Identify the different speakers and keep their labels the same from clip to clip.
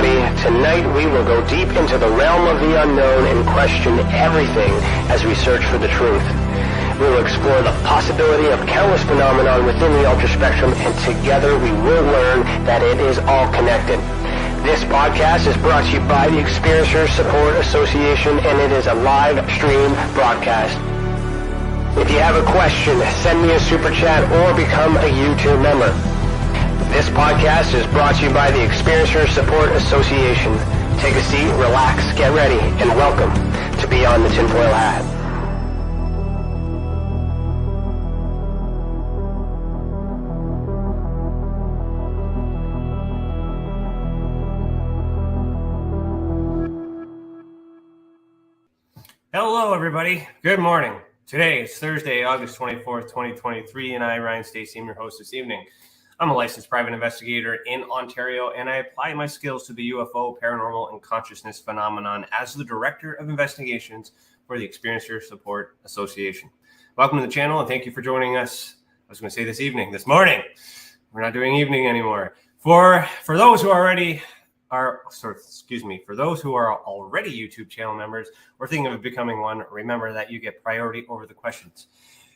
Speaker 1: everybody. Tonight we will go deep into the realm of the unknown and question everything as we search for the truth. We will explore the possibility of countless phenomena within the ultra spectrum, and together we will learn that it is all connected. This podcast is brought to you by the Experiencers Support Association, and it is a live stream broadcast. If you have a question, send me a super chat or become a YouTube member. This podcast is brought to you by the Experiencers Support Association. Take a seat, relax, get ready, and welcome to Beyond the TinFoil Hat.
Speaker 2: Hello, everybody. Good morning. Today is Thursday, August 24th, 2023, and I, Ryan Stacey, am your host this evening. I'm a licensed private investigator in Ontario, and I apply my skills to the UFO, paranormal, and consciousness phenomenon as the Director of Investigations for the Experiencers Support Association. Welcome to the channel, and thank you for joining us. I was going to say this morning. We're not doing evening anymore. For those who already are, for those who are already YouTube channel members or thinking of becoming one, remember that you get priority over the questions.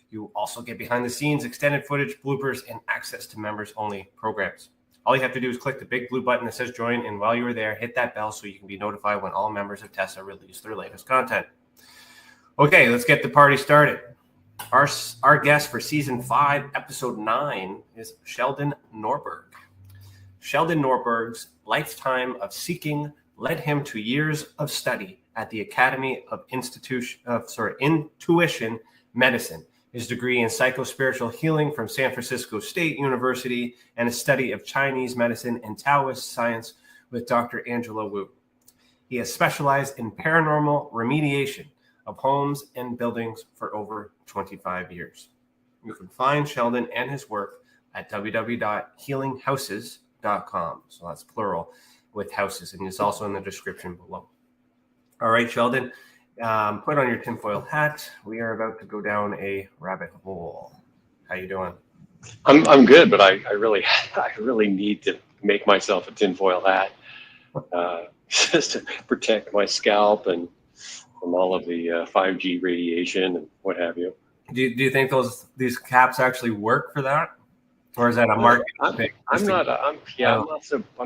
Speaker 2: You also get behind the scenes, extended footage, bloopers, and access to members only programs. All you have to do is click the big blue button that says join, and while you're there, hit that bell so you can be notified when all members of TESSA release their latest content. Okay, let's get the party started. Our guest for season 5, episode 9 is Sheldon Norberg. Sheldon Norberg's lifetime of seeking led him to years of study at the Academy of Intuition Medicine, his degree in psychospiritual healing from San Francisco State University, and a study of Chinese Medicine and Taoist science with Dr. Angela Wu. He has specialized in paranormal remediation of homes and buildings for over 25 years. You can find Sheldon and his work at www.healinghouses.com. So that's plural with houses, and it's also in the description below. All right, Sheldon, put on your tinfoil hat. We are about to go down a rabbit hole. How you doing?
Speaker 3: I'm good, but I really need to make myself a tinfoil hat just to protect my scalp and from all of the 5G radiation and what have you.
Speaker 2: Do you think these caps actually work for that? Or is that a market?
Speaker 3: I'm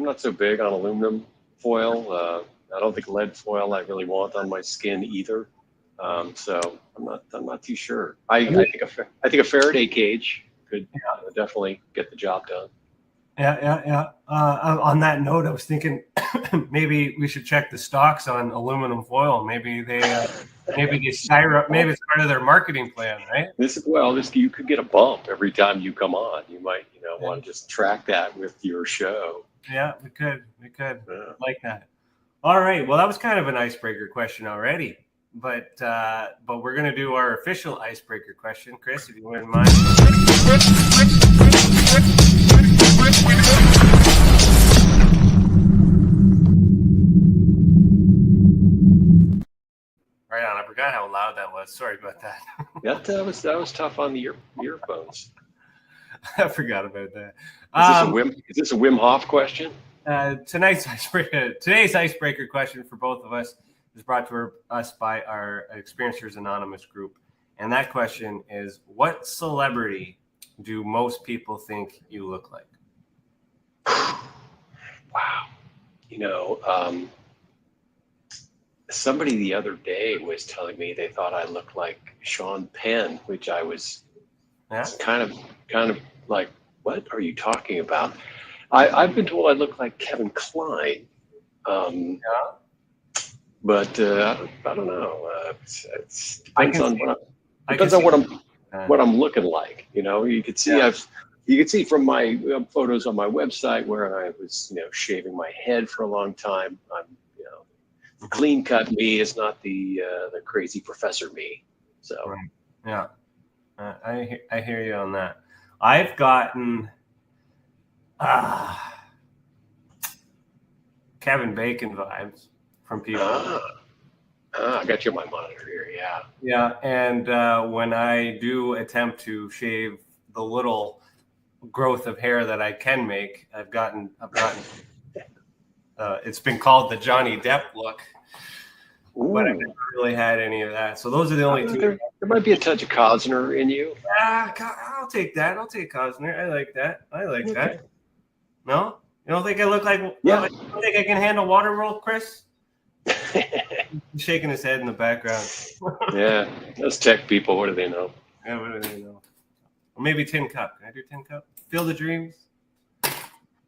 Speaker 3: not so big on aluminum foil. I don't think lead foil I really want on my skin either. So I'm not too sure. I think a Faraday cage could definitely get the job done.
Speaker 2: Yeah. On that note, I was thinking maybe we should check the stocks on aluminum foil. Maybe it's part of their marketing plan, right?
Speaker 3: You could get a bump every time you come on. You might, want to just track that with your show.
Speaker 2: Yeah, we could. Yeah. Like that. All right. Well, that was kind of an icebreaker question already, but we're gonna do our official icebreaker question, Chris, if you wouldn't mind. Right on. I forgot how loud that was. Sorry about that.
Speaker 3: That was tough on the earphones.
Speaker 2: I forgot about that.
Speaker 3: Is this a Wim Hof question?
Speaker 2: Today's icebreaker question for both of us is brought to us by our Experiencers Anonymous group, and that question is: what celebrity do most people think you look like?
Speaker 3: Wow. Somebody the other day was telling me they thought I looked like Sean Penn, which I was kind of like, what are you talking about? I've been told I look like Kevin Kline. But I don't know. It depends on what I'm looking like. You could see you can see from my photos on my website where I was, shaving my head for a long time. I'm, clean cut me is not the crazy professor me. So
Speaker 2: yeah, I hear you on that. I've gotten Kevin Bacon vibes from people.
Speaker 3: I got you on my monitor here. Yeah.
Speaker 2: Yeah, and when I do attempt to shave the little growth of hair that I can make, I've gotten it's been called the Johnny Depp look,
Speaker 3: Ooh.
Speaker 2: but I never really had any of that. So those are the only two.
Speaker 3: There might be a touch of Cosner in you.
Speaker 2: Yeah, I'll take that. I'll take Cosner. I like that.
Speaker 3: Okay.
Speaker 2: That. No? You don't think I look like?
Speaker 3: Yeah.
Speaker 2: You don't think I can handle Waterworld, Chris? He's shaking his head in the background.
Speaker 3: Yeah, those tech people. What do they know?
Speaker 2: Yeah, what do they know? Or maybe Tin Cup. Can I do Tin Cup? Field of Dreams.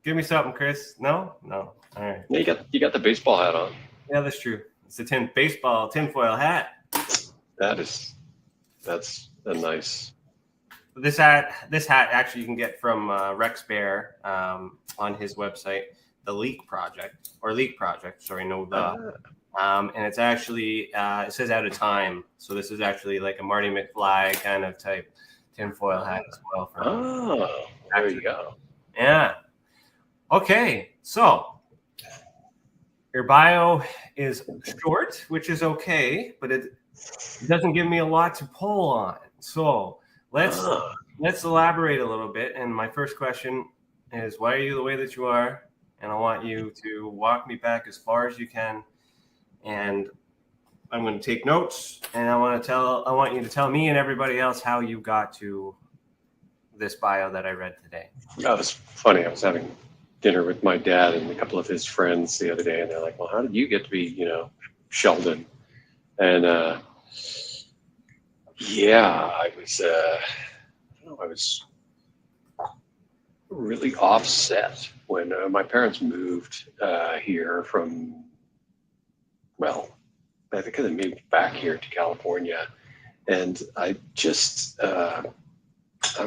Speaker 2: Give me something, Chris. No. All right.
Speaker 3: Yeah, you got the baseball hat on.
Speaker 2: Yeah, that's true. It's a TinFoil hat.
Speaker 3: That's a nice.
Speaker 2: This hat actually you can get from Rex Bear on his website, the Leak Project. Sorry, no the. And it's actually it says out of time, so this is actually like a Marty McFly kind of type tinfoil hat as well.
Speaker 3: There you go.
Speaker 2: Yeah. Okay, so your bio is short, which is okay, but it doesn't give me a lot to pull on. So let's elaborate a little bit. And my first question is, why are you the way that you are? And I want you to walk me back as far as you can. And I'm going to take notes, and I want you to tell me and everybody else how you got to this bio that I read today.
Speaker 3: That was funny. I was having dinner with my dad and a couple of his friends the other day, and they're like, "Well, how did you get to be, Sheldon?" And I was really offset when my parents moved here from. Well, I think they moved back here to California, and I just I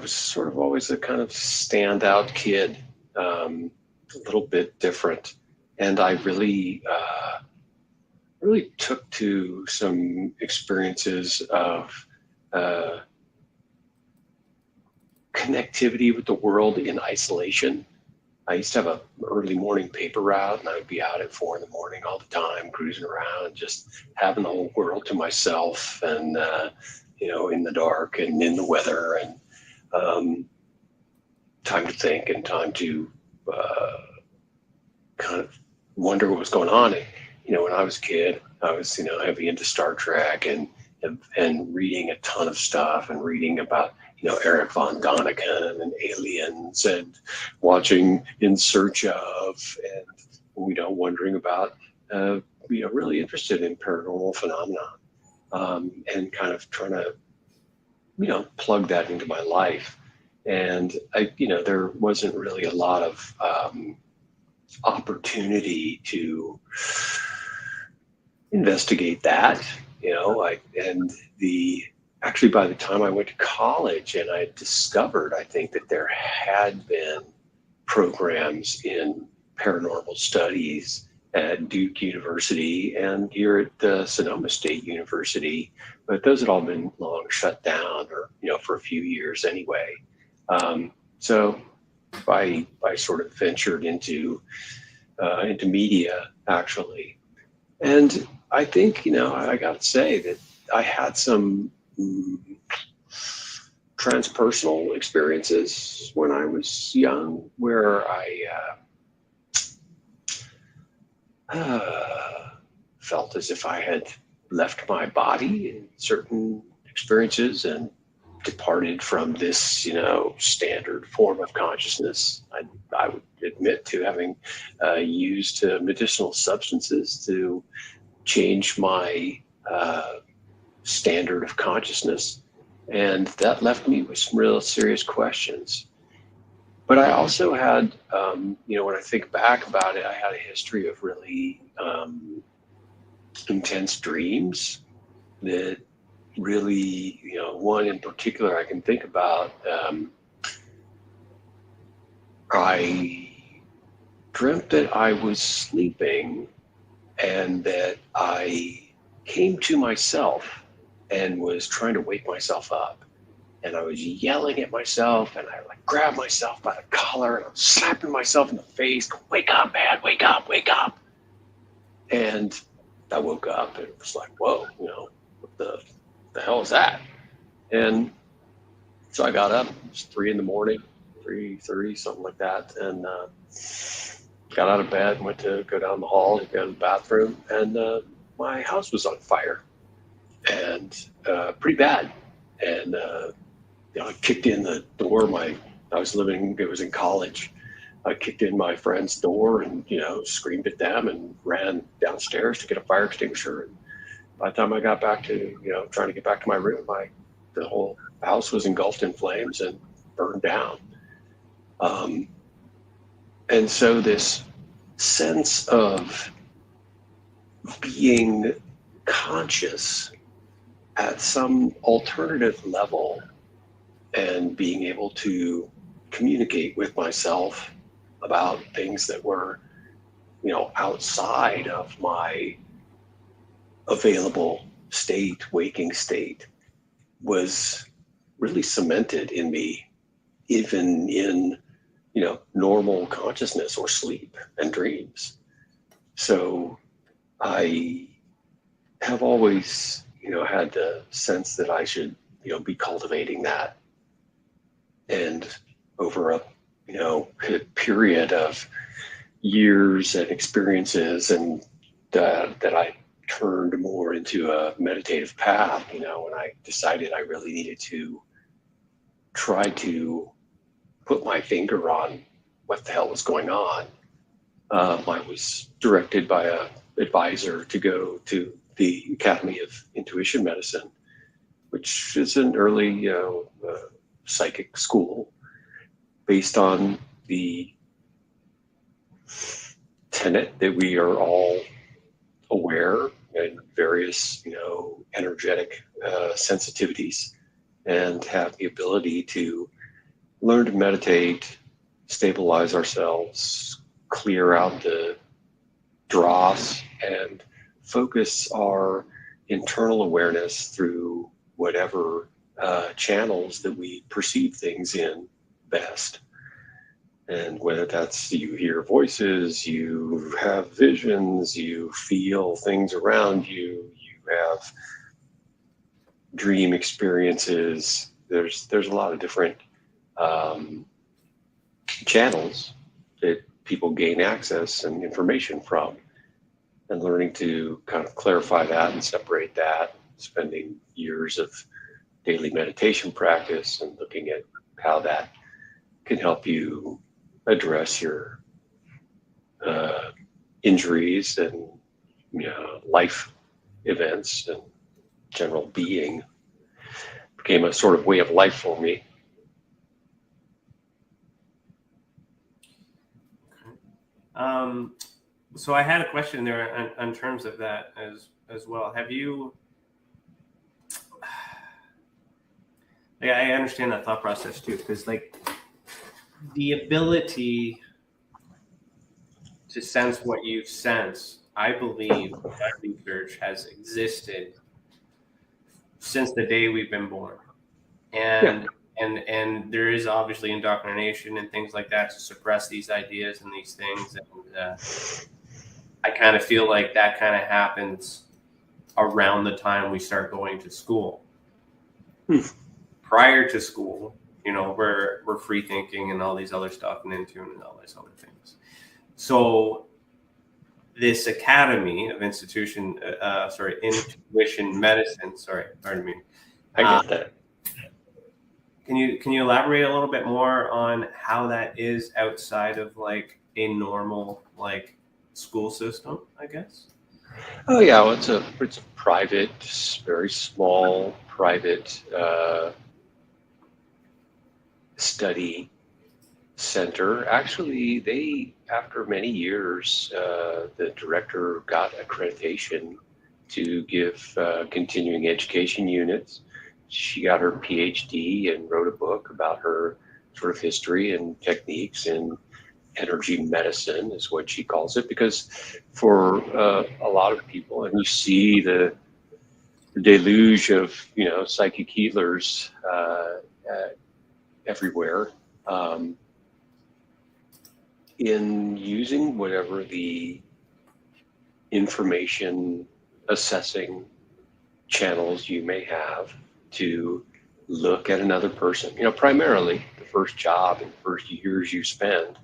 Speaker 3: was sort of always a kind of standout kid, a little bit different, and I really took to some experiences of connectivity with the world in isolation. I used to have an early morning paper route, and I would be out at 4 a.m. all the time, cruising around, just having the whole world to myself, and in the dark and in the weather, and time to think and time to kind of wonder what was going on. And, when I was a kid, I was heavy into Star Trek and reading a ton of stuff and reading about Eric von Däniken and aliens, and watching In Search of, and wondering about, really interested in paranormal phenomena, and kind of trying to, plug that into my life. And there wasn't really a lot of opportunity to investigate that, Actually, by the time I went to college, and I discovered, I think, that there had been programs in paranormal studies at Duke University and here at Sonoma State University, but those had all been long shut down, or for a few years anyway. So I sort of ventured into media, actually, and I think I got to say that I had some transpersonal experiences when I was young, where I felt as if I had left my body in certain experiences and departed from this, standard form of consciousness. I would admit to having used medicinal substances to change my standard of consciousness, and that left me with some real serious questions. But I also had, when I think back about it, I had a history of really intense dreams that really, one in particular I can think about. I dreamt that I was sleeping and that I came to myself and was trying to wake myself up. And I was yelling at myself, and I grabbed myself by the collar, and I was slapping myself in the face, "Wake up, man, wake up, wake up." And I woke up, and it was like, whoa, what the hell is that? And so I got up. It was 3 a.m, 3:30, something like that. And got out of bed, went to go down the hall to go to the bathroom, and my house was on fire, and pretty bad. And I kicked in the door. It was in college. I kicked in my friend's door and screamed at them and ran downstairs to get a fire extinguisher. And by the time I got back to trying to get back to my room, the whole house was engulfed in flames and burned down. And so this sense of being conscious at some alternative level and being able to communicate with myself about things that were, outside of my available state, waking state, was really cemented in me, even in normal consciousness or sleep and dreams. So I have always had the sense that I should be cultivating that, and over a period of years and experiences, and that I turned more into a meditative path when I decided I really needed to try to put my finger on what the hell was going on. I was directed by a advisor to go to the Academy of Intuition Medicine, which is an early psychic school based on the tenet that we are all aware in various energetic sensitivities, and have the ability to learn to meditate, stabilize ourselves, clear out the dross, and focus our internal awareness through whatever channels that we perceive things in best. And whether that's you hear voices, you have visions, you feel things around you, you have dream experiences, there's a lot of different channels that people gain access and information from, and learning to kind of clarify that and separate that, spending years of daily meditation practice and looking at how that can help you address your injuries and life events, and general being became a sort of way of life for me.
Speaker 2: So I had a question there in terms of that as well. Have you? Yeah, I understand that thought process too, because the ability to sense what you sense, I believe that research has existed since the day we've been born, and there is obviously indoctrination and things like that to suppress these ideas and these things, and I kind of feel like that kind of happens around the time we start going to school. Prior to school, we're free thinking and all these other stuff, and Intune and all these other things. So this Academy of Intuition Medicine. Sorry, pardon me.
Speaker 3: I get that.
Speaker 2: Can you elaborate a little bit more on how that is outside of a normal school system, I guess?
Speaker 3: Oh yeah, well, it's a private, very small private study center. Actually, they, after many years, the director got accreditation to give continuing education units. She got her PhD and wrote a book about her sort of history and techniques in energy medicine, is what she calls it, because for a lot of people, and you see the deluge of psychic healers everywhere, in using whatever the information assessing channels you may have to look at another person. Primarily the first job and first years you spend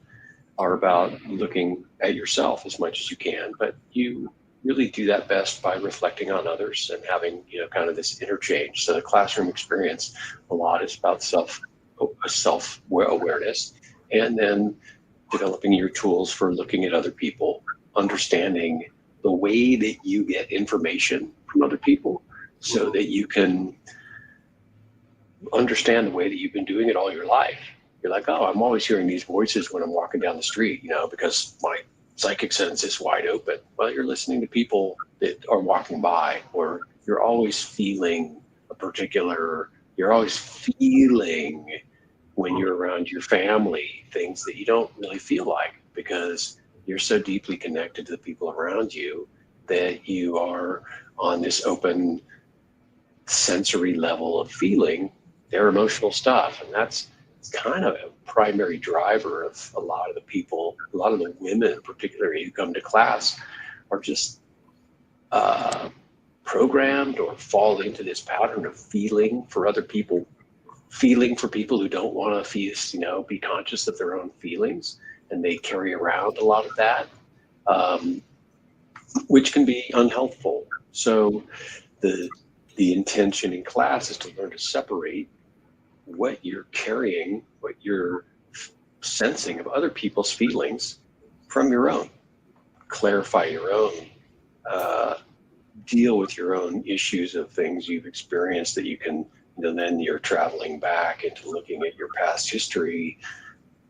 Speaker 3: are about looking at yourself as much as you can, but you really do that best by reflecting on others and having, kind of this interchange. So the classroom experience a lot is about self-awareness, and then developing your tools for looking at other people, understanding the way that you get information from other people so that you can understand the way that you've been doing it all your life. You're like, oh, I'm always hearing these voices when I'm walking down the street, because my psychic sense is wide open. Well, you're listening to people that are walking by, or you're always feeling you're always feeling when you're around your family, things that you don't really feel like, because you're so deeply connected to the people around you that you are on this open sensory level of feeling their emotional stuff. And that's kind of a primary driver of a lot of the women particularly who come to class are just programmed or fall into this pattern of feeling for other people, feeling for people who don't want to feel, be conscious of their own feelings. And they carry around a lot of that, which can be unhelpful. So the intention in class is to learn to separate what you're carrying, what you're sensing of other people's feelings from your own. Clarify your own, deal with your own issues of things you've experienced that you can, then you're traveling back into looking at your past history,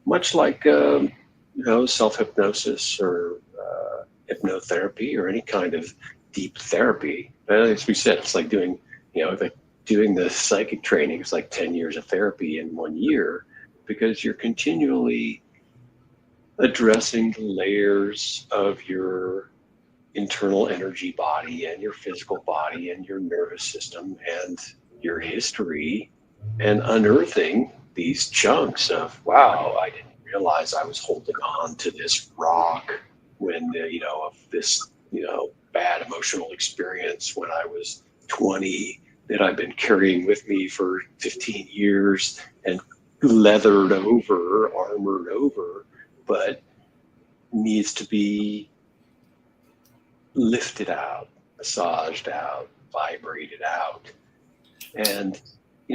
Speaker 3: much like, self-hypnosis or hypnotherapy or any kind of deep therapy. But as we said, it's like doing the psychic training is like 10 years of therapy in 1 year, because you're continually addressing the layers of your internal energy body and your physical body and your nervous system and your history, and unearthing these chunks of, wow, I didn't realize I was holding on to this rock when, of this, bad emotional experience when I was 20 that I've been carrying with me for 15 years and armored over, but needs to be lifted out, massaged out, vibrated out. And,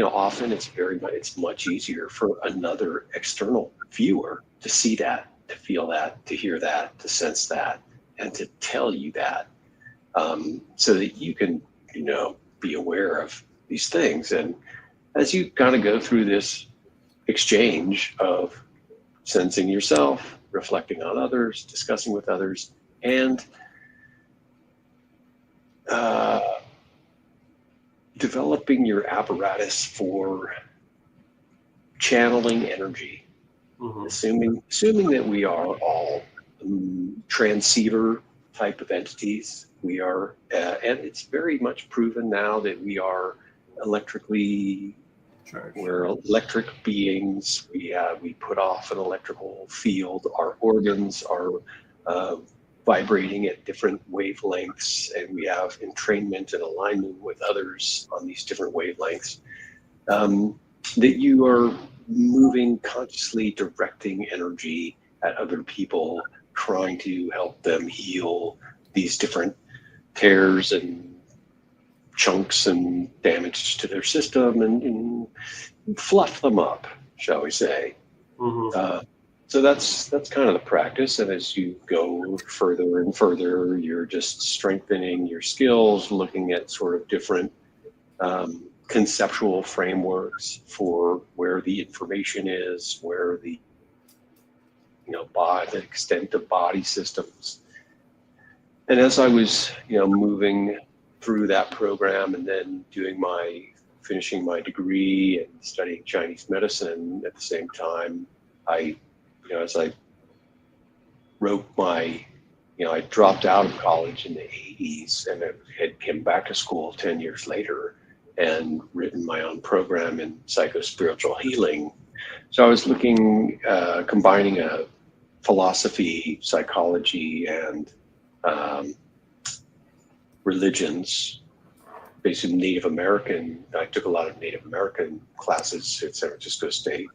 Speaker 3: often it's much easier for another external viewer to see that, to feel that, to hear that, to sense that, and to tell you that, so that you can, be aware of these things. And as you kind of go through this exchange of sensing yourself, reflecting on others, discussing with others, and developing your apparatus for channeling energy, assuming that we are all transceiver type of entities. We are, and it's very much proven now that we are electrically charged. We're electric beings. We put off an electrical field. Our organs are vibrating at different wavelengths, and we have entrainment and alignment with others on these different wavelengths. That you are moving consciously, directing energy at other people, trying to help them heal these different tears and chunks and damage to their system, and fluff them up, shall we say. So that's kind of the practice. And as you go further and further, you're just strengthening your skills, looking at sort of different conceptual frameworks for where the information is, where the by the extent of body systems. And as I was moving through that program and then finishing my degree and studying Chinese medicine at the same time, as I wrote I dropped out of college in the 80s and had come back to school 10 years later and written my own program in psychospiritual healing. So I was combining a philosophy, psychology, and religions, basically Native American. I took a lot of Native American classes at San Francisco State.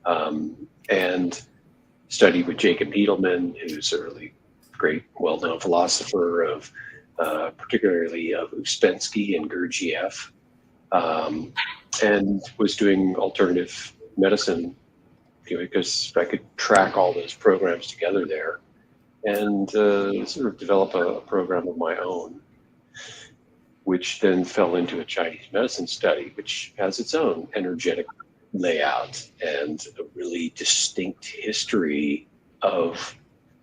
Speaker 3: And studied with Jacob Needleman, who's a really great, well-known philosopher of particularly of Ouspensky and Gurdjieff, and was doing alternative medicine, because I could track all those programs together there, and sort of develop a program of my own, which then fell into a Chinese medicine study, which has its own energetic layout and a really distinct history of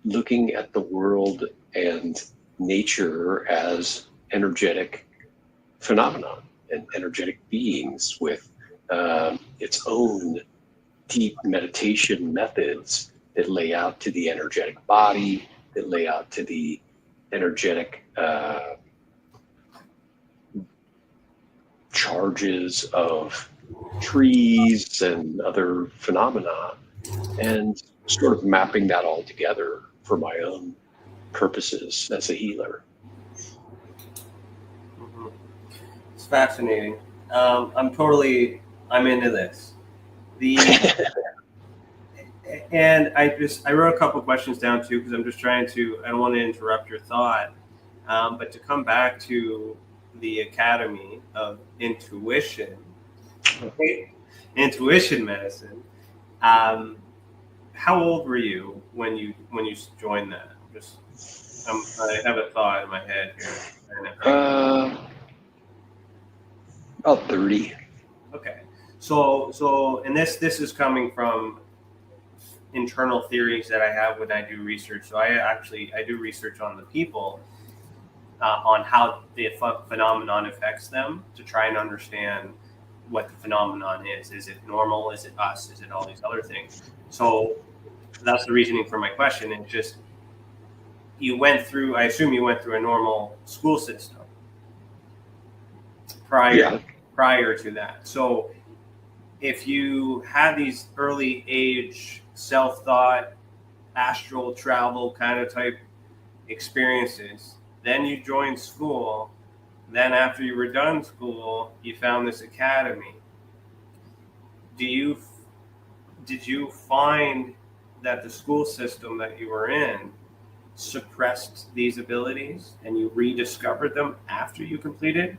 Speaker 3: looking at the world and nature as energetic phenomenon and energetic beings with its own deep meditation methods that lay out to the energetic body, that lay out to the energetic charges of trees and other phenomena, and sort of mapping that all together for my own purposes as a healer.
Speaker 2: Mm-hmm. It's fascinating. I'm into this. And I wrote a couple of questions down too, because I'm just I don't want to interrupt your thought, but to come back to the Academy of Intuition, Intuition Medicine. How old were you when you joined that? I have a thought in my head here.
Speaker 3: About 30.
Speaker 2: Okay, so and this is coming from internal theories that I have when I do research. So I do research on the people, on how the phenomenon affects them, to try and understand what the phenomenon is. Is it normal? Is it us? Is it all these other things? So that's the reasoning for my question. It's just, I assume you went through a normal school system prior to that. So if you had these early age self-thought, astral travel kind of type experiences, then you joined school. Then after you were done school, you found this academy. Did you find that the school system that you were in suppressed these abilities, and you rediscovered them after you completed,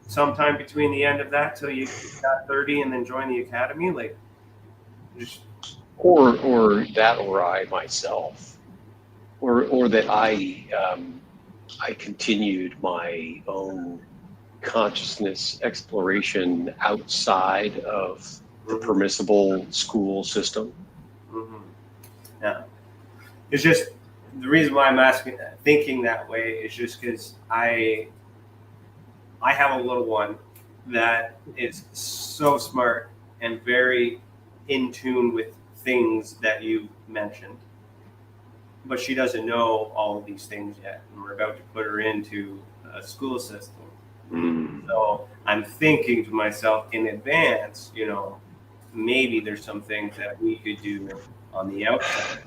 Speaker 2: sometime between the end of that till you got 30 and then joined the academy? Like,
Speaker 3: or that, or I myself, or that I continued my own consciousness exploration outside of the permissible school system.
Speaker 2: Mm-hmm. Yeah, it's just the reason why I'm thinking that way is just because I have a little one that is so smart and very in tune with things that you mentioned, but she doesn't know all of these things yet, and we're about to put her into a school system. So I'm thinking to myself in advance, maybe there's some things that we could do on the outside.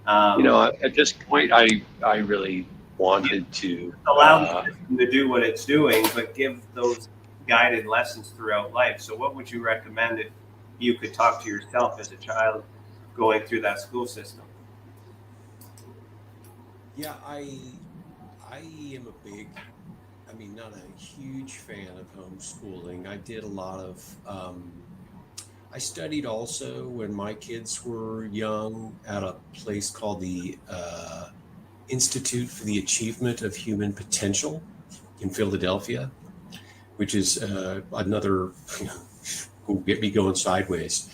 Speaker 3: At this point, I really wanted to
Speaker 2: allow the system to do what it's doing, but give those guided lessons throughout life. So what would you recommend if you could talk to yourself as a child going through that school system?
Speaker 4: Yeah, I am not a huge fan of homeschooling. I did a lot of, I studied also when my kids were young at a place called the Institute for the Achievement of Human Potential in Philadelphia, which is another, will get me going sideways.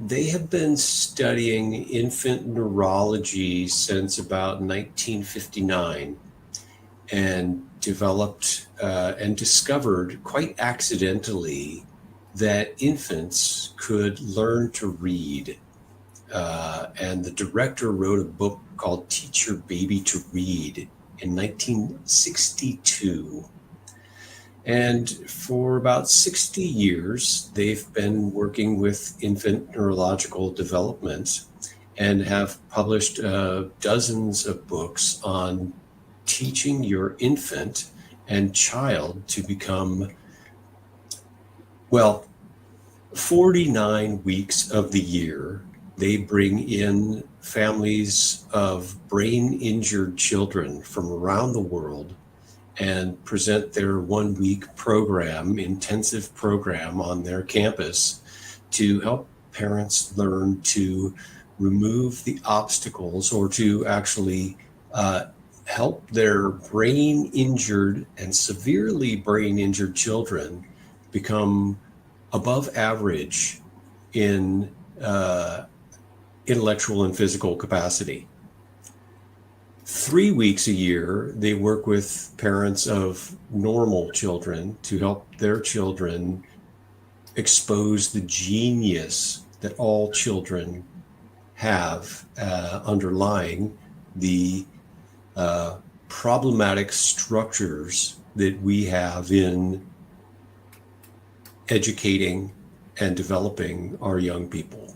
Speaker 4: They have been studying infant neurology since about 1959, and developed and discovered quite accidentally that infants could learn to read. And the director wrote a book called Teach Your Baby to Read in 1962. And for about 60 years, they've been working with infant neurological development and have published dozens of books on teaching your infant and child to become, 49 weeks of the year, They bring in families of brain-injured children from around the world and present their 1-week program, intensive program on their campus to help parents learn to remove the obstacles, or to actually help their brain-injured and severely brain-injured children become above average in intellectual and physical capacity. 3 weeks a year, they work with parents of normal children to help their children expose the genius that all children have underlying the problematic structures that we have in educating and developing our young people.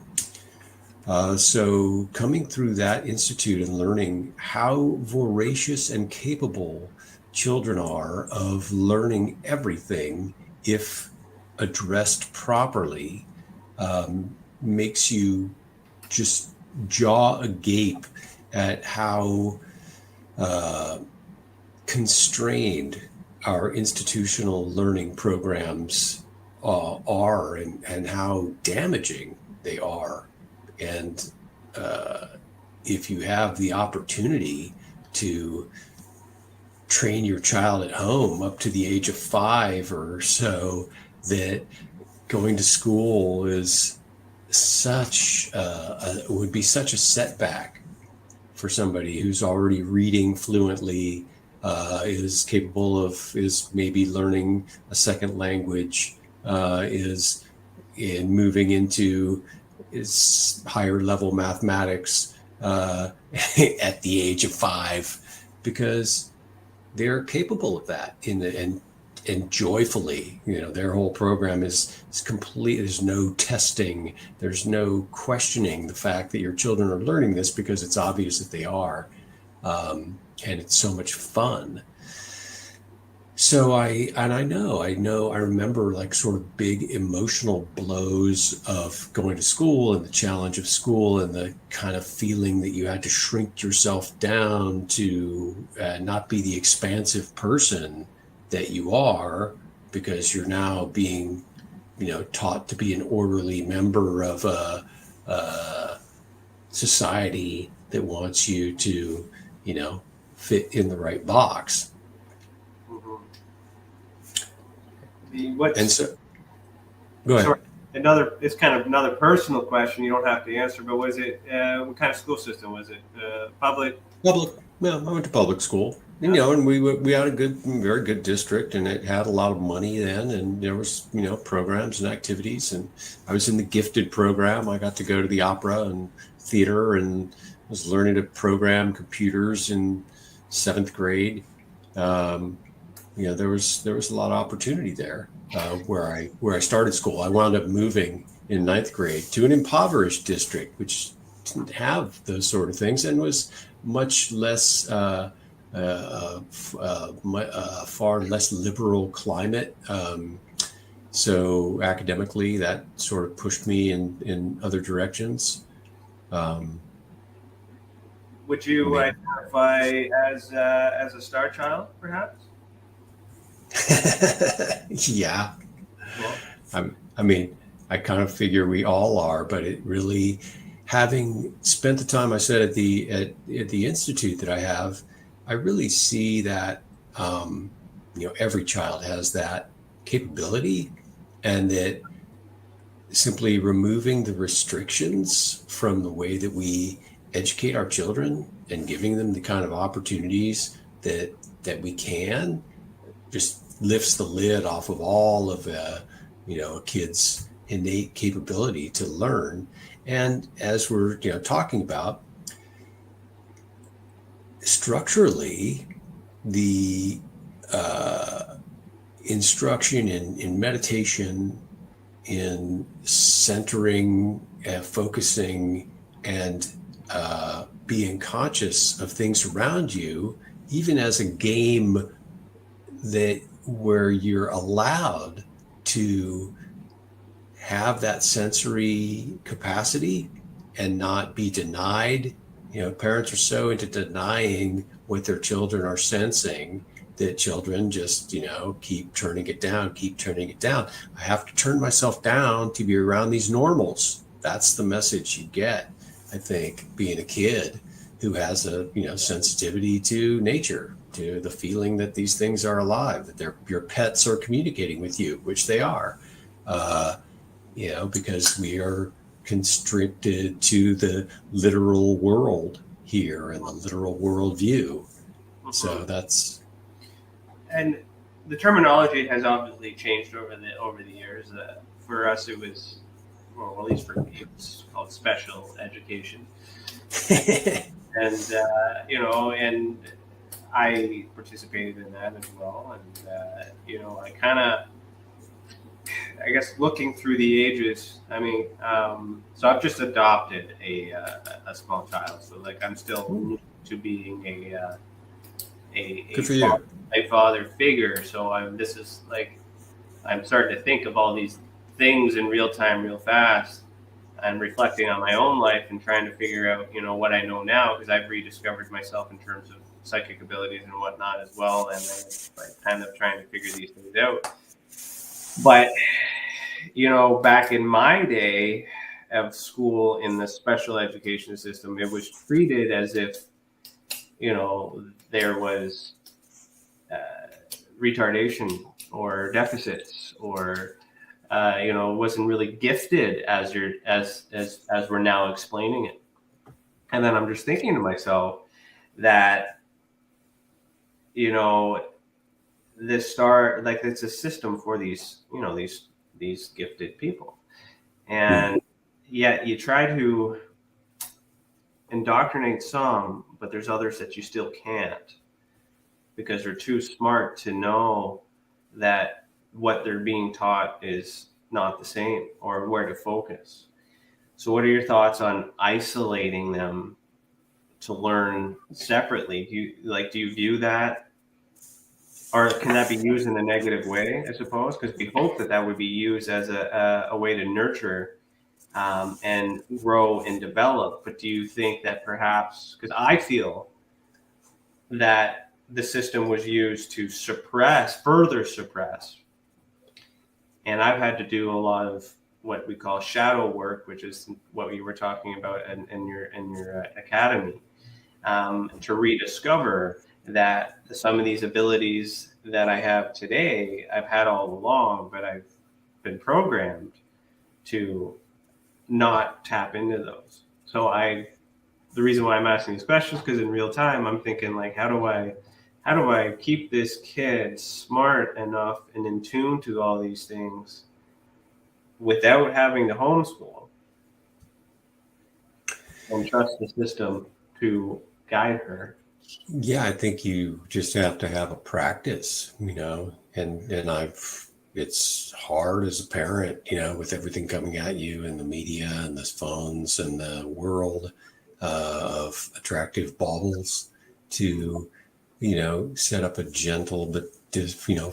Speaker 4: So coming through that institute and learning how voracious and capable children are of learning everything if addressed properly, makes you just jaw agape at how constrained our institutional learning programs are, and how damaging they are. And if you have the opportunity to train your child at home up to the age of 5 or so, that going to school is would be such a setback for somebody who's already reading fluently, is maybe learning a second language, is in moving into is higher level mathematics at the age of 5, because they're capable of that and joyfully. Their whole program is complete. There's no testing. There's no questioning the fact that your children are learning this, because it's obvious that they are, and it's so much fun. So I remember like sort of big emotional blows of going to school and the challenge of school and the kind of feeling that you had to shrink yourself down to not be the expansive person that you are, because you're now being, taught to be an orderly member of a society that wants you to, fit in the right box.
Speaker 2: And so,
Speaker 4: go ahead.
Speaker 2: Sorry, it's kind of another personal question. You don't have to answer, but was it what kind of school system was it? Public.
Speaker 4: Well, I went to public school, and we had a very good district, and it had a lot of money then, and there was programs and activities, and I was in the gifted program. I got to go to the opera and theater, and was learning to program computers in 7th grade. There was a lot of opportunity there where I started school. I wound up moving in 9th grade to an impoverished district, which didn't have those sort of things, and was much less, far less liberal climate. So academically, that sort of pushed me in other directions.
Speaker 2: Would you identify as a star child, perhaps?
Speaker 4: Yeah. I kind of figure we all are, but it really, having spent the time I said at the institute that I have, I really see that every child has that capability, and that simply removing the restrictions from the way that we educate our children and giving them the kind of opportunities that we can just lifts the lid off of all of a kid's innate capability to learn. And as we're talking about, structurally, the instruction in meditation, in centering, focusing, and being conscious of things around you, even as a game where you're allowed to have that sensory capacity, and not be denied. Parents are so into denying what their children are sensing that children just, keep turning it down. I have to turn myself down to be around these normals. That's the message you get, I think, being a kid who has a, sensitivity to nature, to the feeling that these things are alive, that your pets are communicating with you, which they are, because we are constricted to the literal world here and the literal world view. So that's.
Speaker 2: And the terminology has obviously changed over the years. For us, it was, well, at least for me, it was called special education. And and I participated in that as well. And I guess looking through the ages, so I've just adopted a small child. So like I'm still new to being a father figure. So I'm starting to think of all these things in real time, real fast. I'm reflecting on my own life and trying to figure out, what I know now, because I've rediscovered myself in terms of psychic abilities and whatnot as well. And I'm kind of trying to figure these things out. But, back in my day of school in the special education system, it was treated as if, there was retardation or deficits or wasn't really gifted as we're now explaining it. And then I'm just thinking to myself that, it's a system for these gifted people. And yet you try to indoctrinate some, but there's others that you still can't because they're too smart to know that what they're being taught is not the same or where to focus. So what are your thoughts on isolating them to learn separately? Do you view that, or can that be used in a negative way, I suppose? Because we hope that would be used as a way to nurture and grow and develop. But do you think that perhaps, because I feel that the system was used to further suppress. And I've had to do a lot of what we call shadow work, which is what you were talking about in your academy, to rediscover that some of these abilities that I have today, I've had all along, but I've been programmed to not tap into those. So the reason why I'm asking these questions, because in real time, I'm thinking like, how do I keep this kid smart enough and in tune to all these things without having to homeschool and trust the system to guide her?
Speaker 4: Yeah, I think you just have to have a practice, and it's hard as a parent, with everything coming at you and the media and the phones and the world of attractive baubles to, set up a gentle but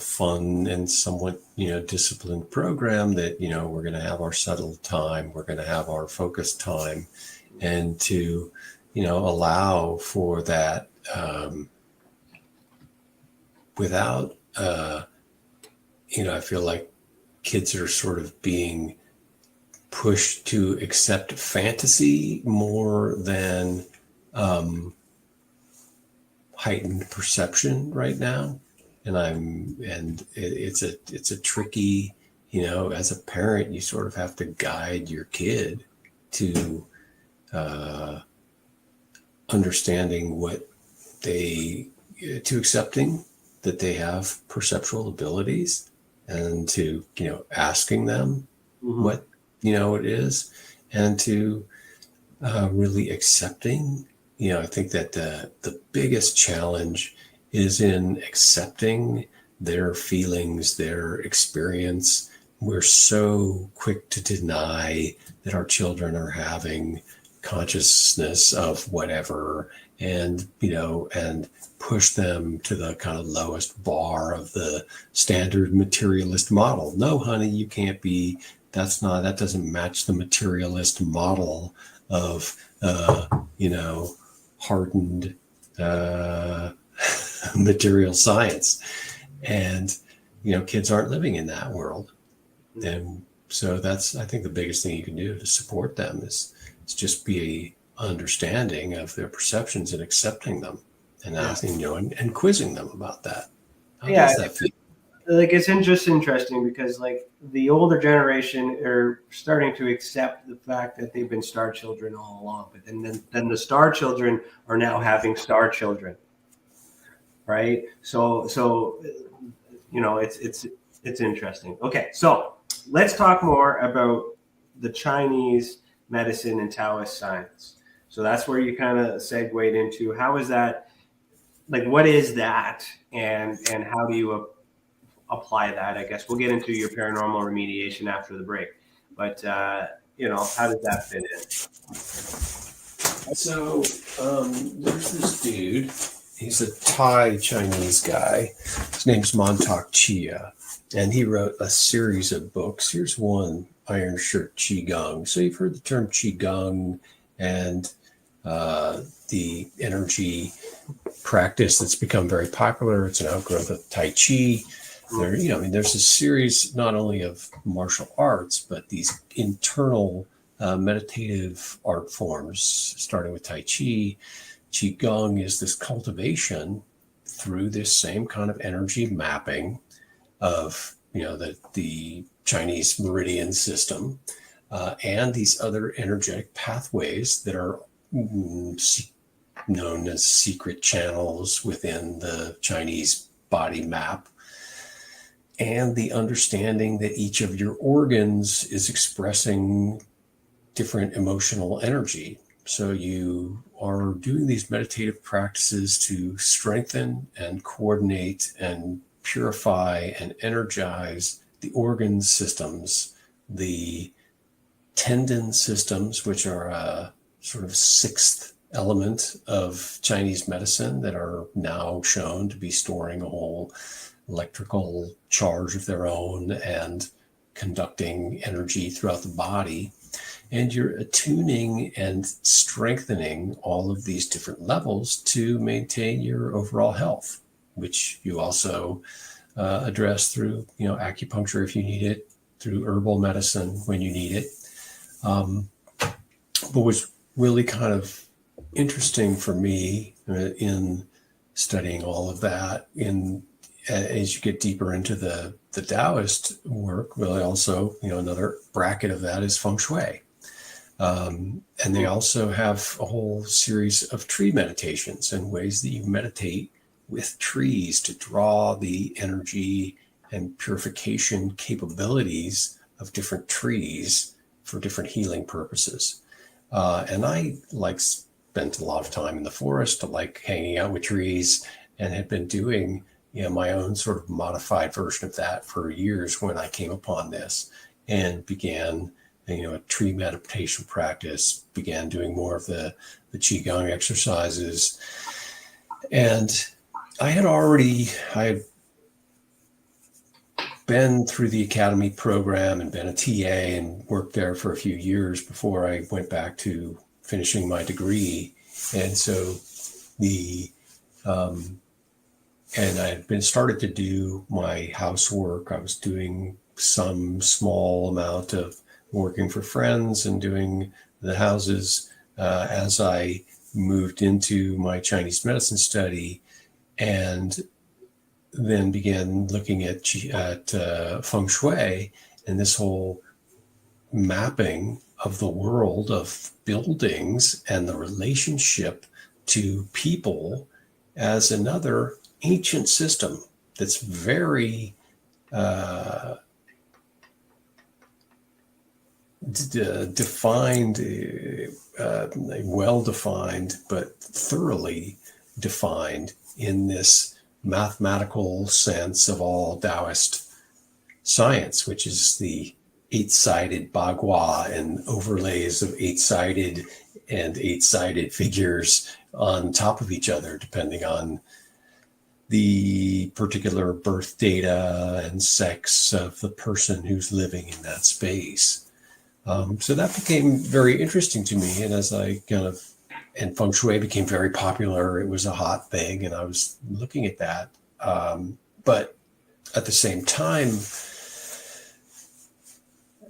Speaker 4: fun and somewhat disciplined program that we're going to have our settled time, we're going to have our focused time, and to allow for that without I feel like kids are sort of being pushed to accept fantasy more than heightened perception right now. And it's a tricky, as a parent, you sort of have to guide your kid to understanding to accepting that they have perceptual abilities, and to, asking them what, it is, and to really accepting. I think that the biggest challenge is in accepting their feelings, their experience. We're so quick to deny that our children are having consciousness of whatever, and and push them to the kind of lowest bar of the standard materialist model. No, honey, you can't be. That doesn't match the materialist model of, hardened material science. And, kids aren't living in that world. And so that's, I think, the biggest thing you can do to support them is just be understanding of their perceptions and accepting them and asking, and quizzing them about that. How does that feel?
Speaker 2: Like, it's just interesting because, like, the older generation are starting to accept the fact that they've been star children all along, but then the star children are now having star children, right? So it's interesting. Okay, so let's talk more about the Chinese medicine and Taoist science. So that's where you kind of segued into. How is that? Like, what is that, and how do you apply that? I guess we'll get into your paranormal remediation after the break, but how does that fit in?
Speaker 4: So there's this dude. He's a Thai Chinese guy. His name's Montauk Chia, and he wrote a series of books. Here's one, Iron Shirt Qigong. So you've heard the term Qigong and the energy practice that's become very popular. It's an outgrowth of Tai Chi. There's a series not only of martial arts, but these internal meditative art forms, starting with Tai Chi. Qigong is this cultivation through this same kind of energy mapping of, the Chinese meridian system and these other energetic pathways that are known as secret channels within the Chinese body map, and the understanding that each of your organs is expressing different emotional energy. So you are doing these meditative practices to strengthen and coordinate and purify and energize the organ systems, the tendon systems, which are a sort of sixth element of Chinese medicine that are now shown to be storing a whole electrical charge of their own and conducting energy throughout the body. And you're attuning and strengthening all of these different levels to maintain your overall health, which you also address through, acupuncture if you need it, through herbal medicine when you need it. What was really kind of interesting for me in studying all of that, as you get deeper into the Taoist work, really also, another bracket of that is feng shui. And they also have a whole series of tree meditations and ways that you meditate with trees to draw the energy and purification capabilities of different trees for different healing purposes. And I spent a lot of time in the forest, hanging out with trees, and had been doing my own sort of modified version of that for years when I came upon this and began a tree meditation practice, began doing more of the Qigong exercises. And I had been through the academy program and been a TA and worked there for a few years before I went back to finishing my degree. And so and I had been started to do my housework. I was doing some small amount of working for friends and doing the houses as I moved into my Chinese medicine study, and then began looking at feng shui and this whole mapping of the world of buildings and the relationship to people as another ancient system that's very defined, well-defined, but thoroughly defined in this mathematical sense of all Taoist science, which is the eight-sided bagua and overlays of eight-sided figures on top of each other, depending on the particular birth data and sex of the person who's living in that space. So that became very interesting to me. And as I and feng shui became very popular, it was a hot thing, and I was looking at that. But at the same time,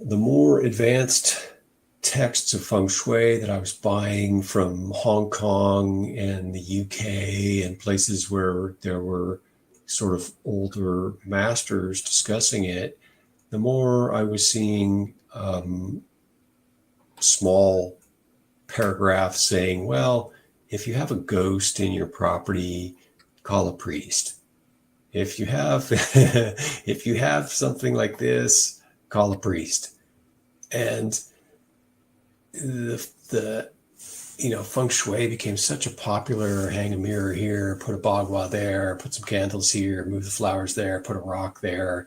Speaker 4: the more advanced texts of feng shui that I was buying from Hong Kong and the UK and places where there were sort of older masters discussing it, the more I was seeing small paragraphs saying, well, if you have a ghost in your property, call a priest. If you have if you have something like this, call a priest. And the feng shui became such a popular hang a mirror here, put a bagua there, put some candles here, move the flowers there, put a rock there.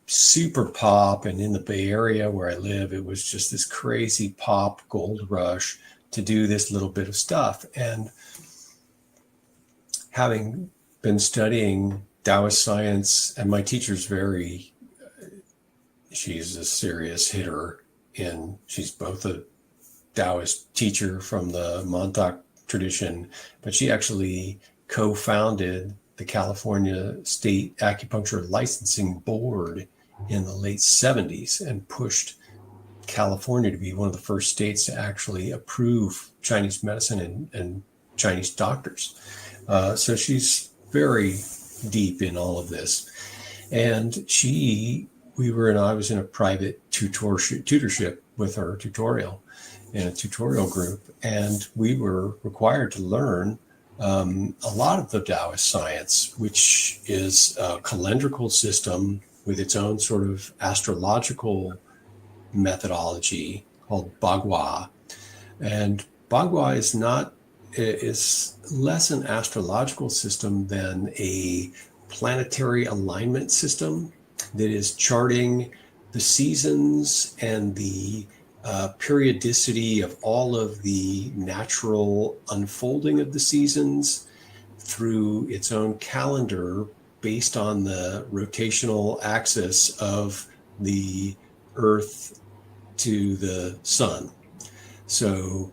Speaker 4: Super pop. And in the Bay Area where I live, it was just this crazy pop gold rush to do this little bit of stuff. And having been studying Taoist science, and my teacher's she's a serious hitter, and she's both a Taoist teacher from the Montauk tradition, but she actually co-founded the California State Acupuncture Licensing Board in the late 70s and pushed California to be one of the first states to actually approve Chinese medicine and Chinese doctors. So she's very deep in all of this. And I was in a private tutorship with her in a tutorial group, and we were required to learn a lot of the Taoist science, which is a calendrical system with its own sort of astrological methodology called Bagua. And Bagua is less an astrological system than a planetary alignment system that is charting the seasons and the periodicity of all of the natural unfolding of the seasons through its own calendar based on the rotational axis of the Earth to the sun. So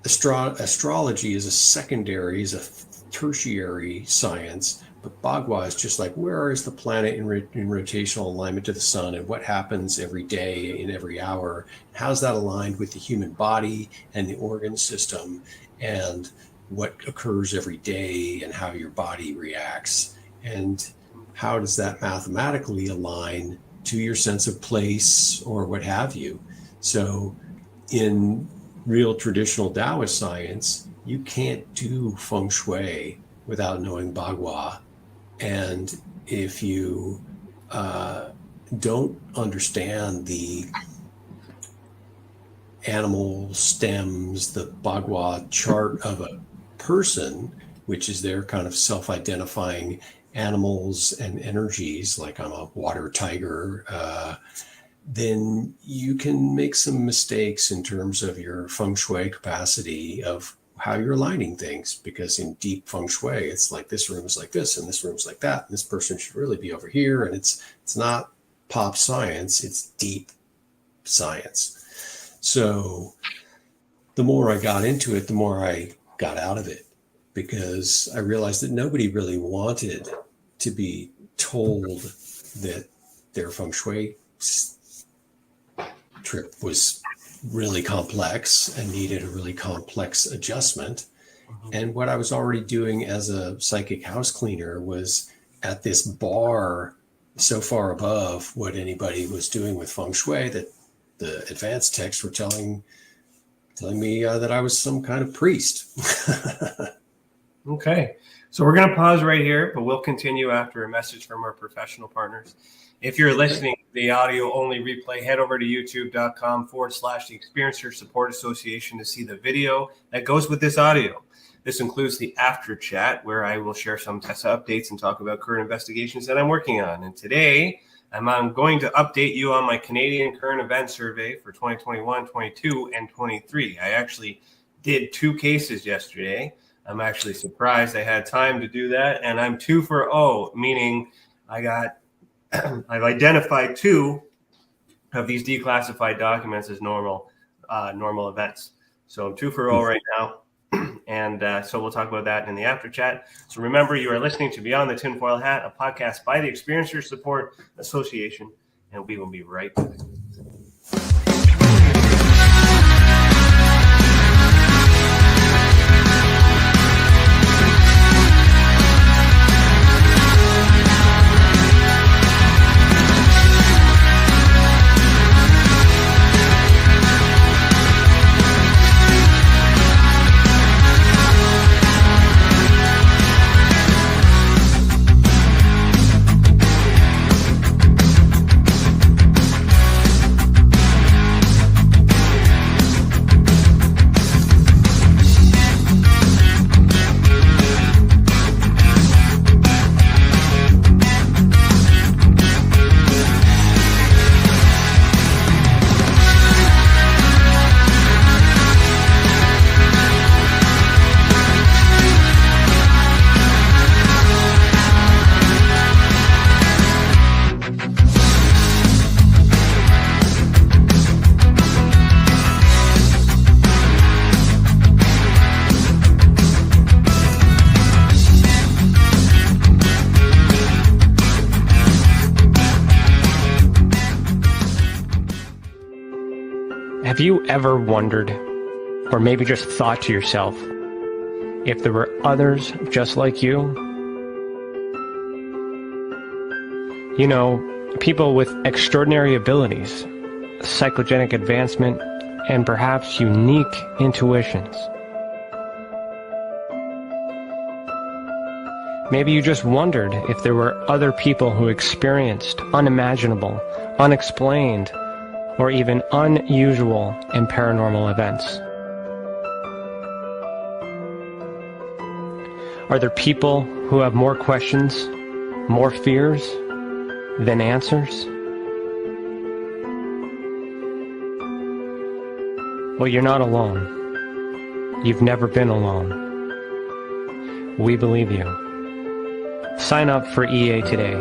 Speaker 4: astrology is a tertiary science, but Bagua is just like, where is the planet in rotational alignment to the sun, and what happens every day in every hour? How's that aligned with the human body and the organ system, and what occurs every day and how your body reacts? And how does that mathematically align to your sense of place or what have you? So in real traditional Taoist science, you can't do feng shui without knowing Bagua. And if you don't understand the animal stems, the Bagua chart of a person, which is their kind of self-identifying animals and energies, like I'm a water tiger, then you can make some mistakes in terms of your feng shui capacity of how you're aligning things, because in deep feng shui, it's like this room is like this and this room is like that, and this person should really be over here. And it's not pop science, it's deep science. So the more I got into it, the more I got out of it, because I realized that nobody really wanted to be told that their feng shui trip was really complex and needed a really complex adjustment. And what I was already doing as a psychic house cleaner was at this bar so far above what anybody was doing with feng shui that the advanced texts were telling me that I was some kind of priest.
Speaker 2: Okay. So we're going to pause right here, but we'll continue after a message from our professional partners. If you're listening to the audio only replay, head over to youtube.com/the Experiencer Support Association to see the video that goes with this audio. This includes the after chat, where I will share some Tessa updates and talk about current investigations that I'm working on. And today I'm going to update you on my Canadian current event survey for 2021, 22, and 23. I actually did 2 cases yesterday. I'm actually surprised I had time to do that. And I'm 2 for 0, meaning I've identified 2 of these declassified documents as normal events. So I'm 2 for 0 right now. And so we'll talk about that in the after chat. So remember, you are listening to Beyond the Tinfoil Hat, a podcast by the Experiencers Support Association, and we will be right back. Have you ever wondered, or maybe just thought to yourself, if there were others just like you? You know, people with extraordinary abilities, psychogenic advancement, and perhaps unique intuitions. Maybe you just wondered if there were other people who experienced unimaginable, unexplained, or even unusual and paranormal events. Are there people who have more questions, more fears than answers? Well, you're not alone. You've never been alone. We believe you. Sign up for EA today.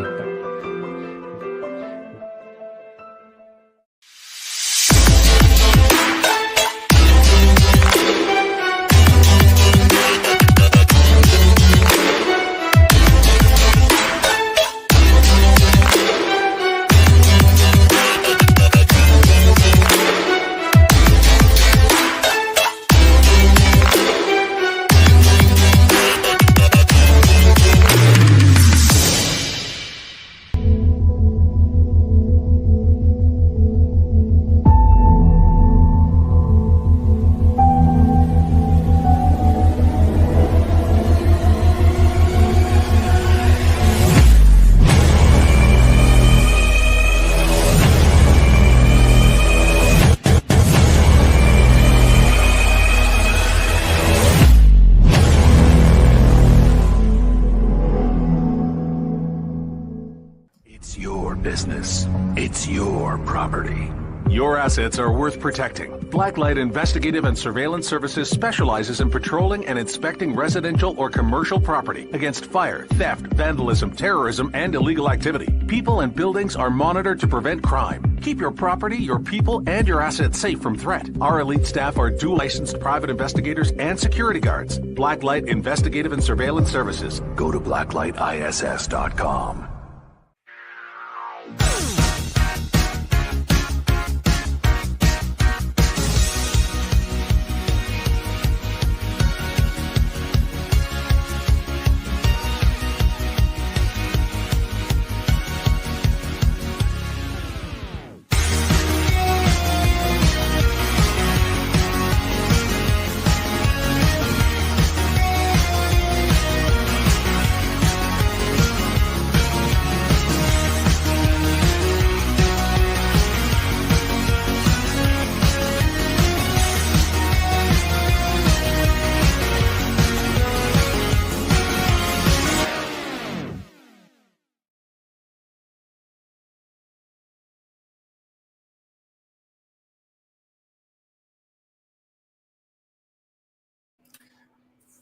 Speaker 5: It's your property. Your assets are worth protecting. Blacklight Investigative and Surveillance Services specializes in patrolling and inspecting residential or commercial property against fire, theft, vandalism, terrorism, and illegal activity. People and buildings are monitored to prevent crime. Keep your property, your people, and your assets safe from threat. Our elite staff are dual licensed private investigators and security guards. Blacklight Investigative and Surveillance Services. Go to blacklightiss.com.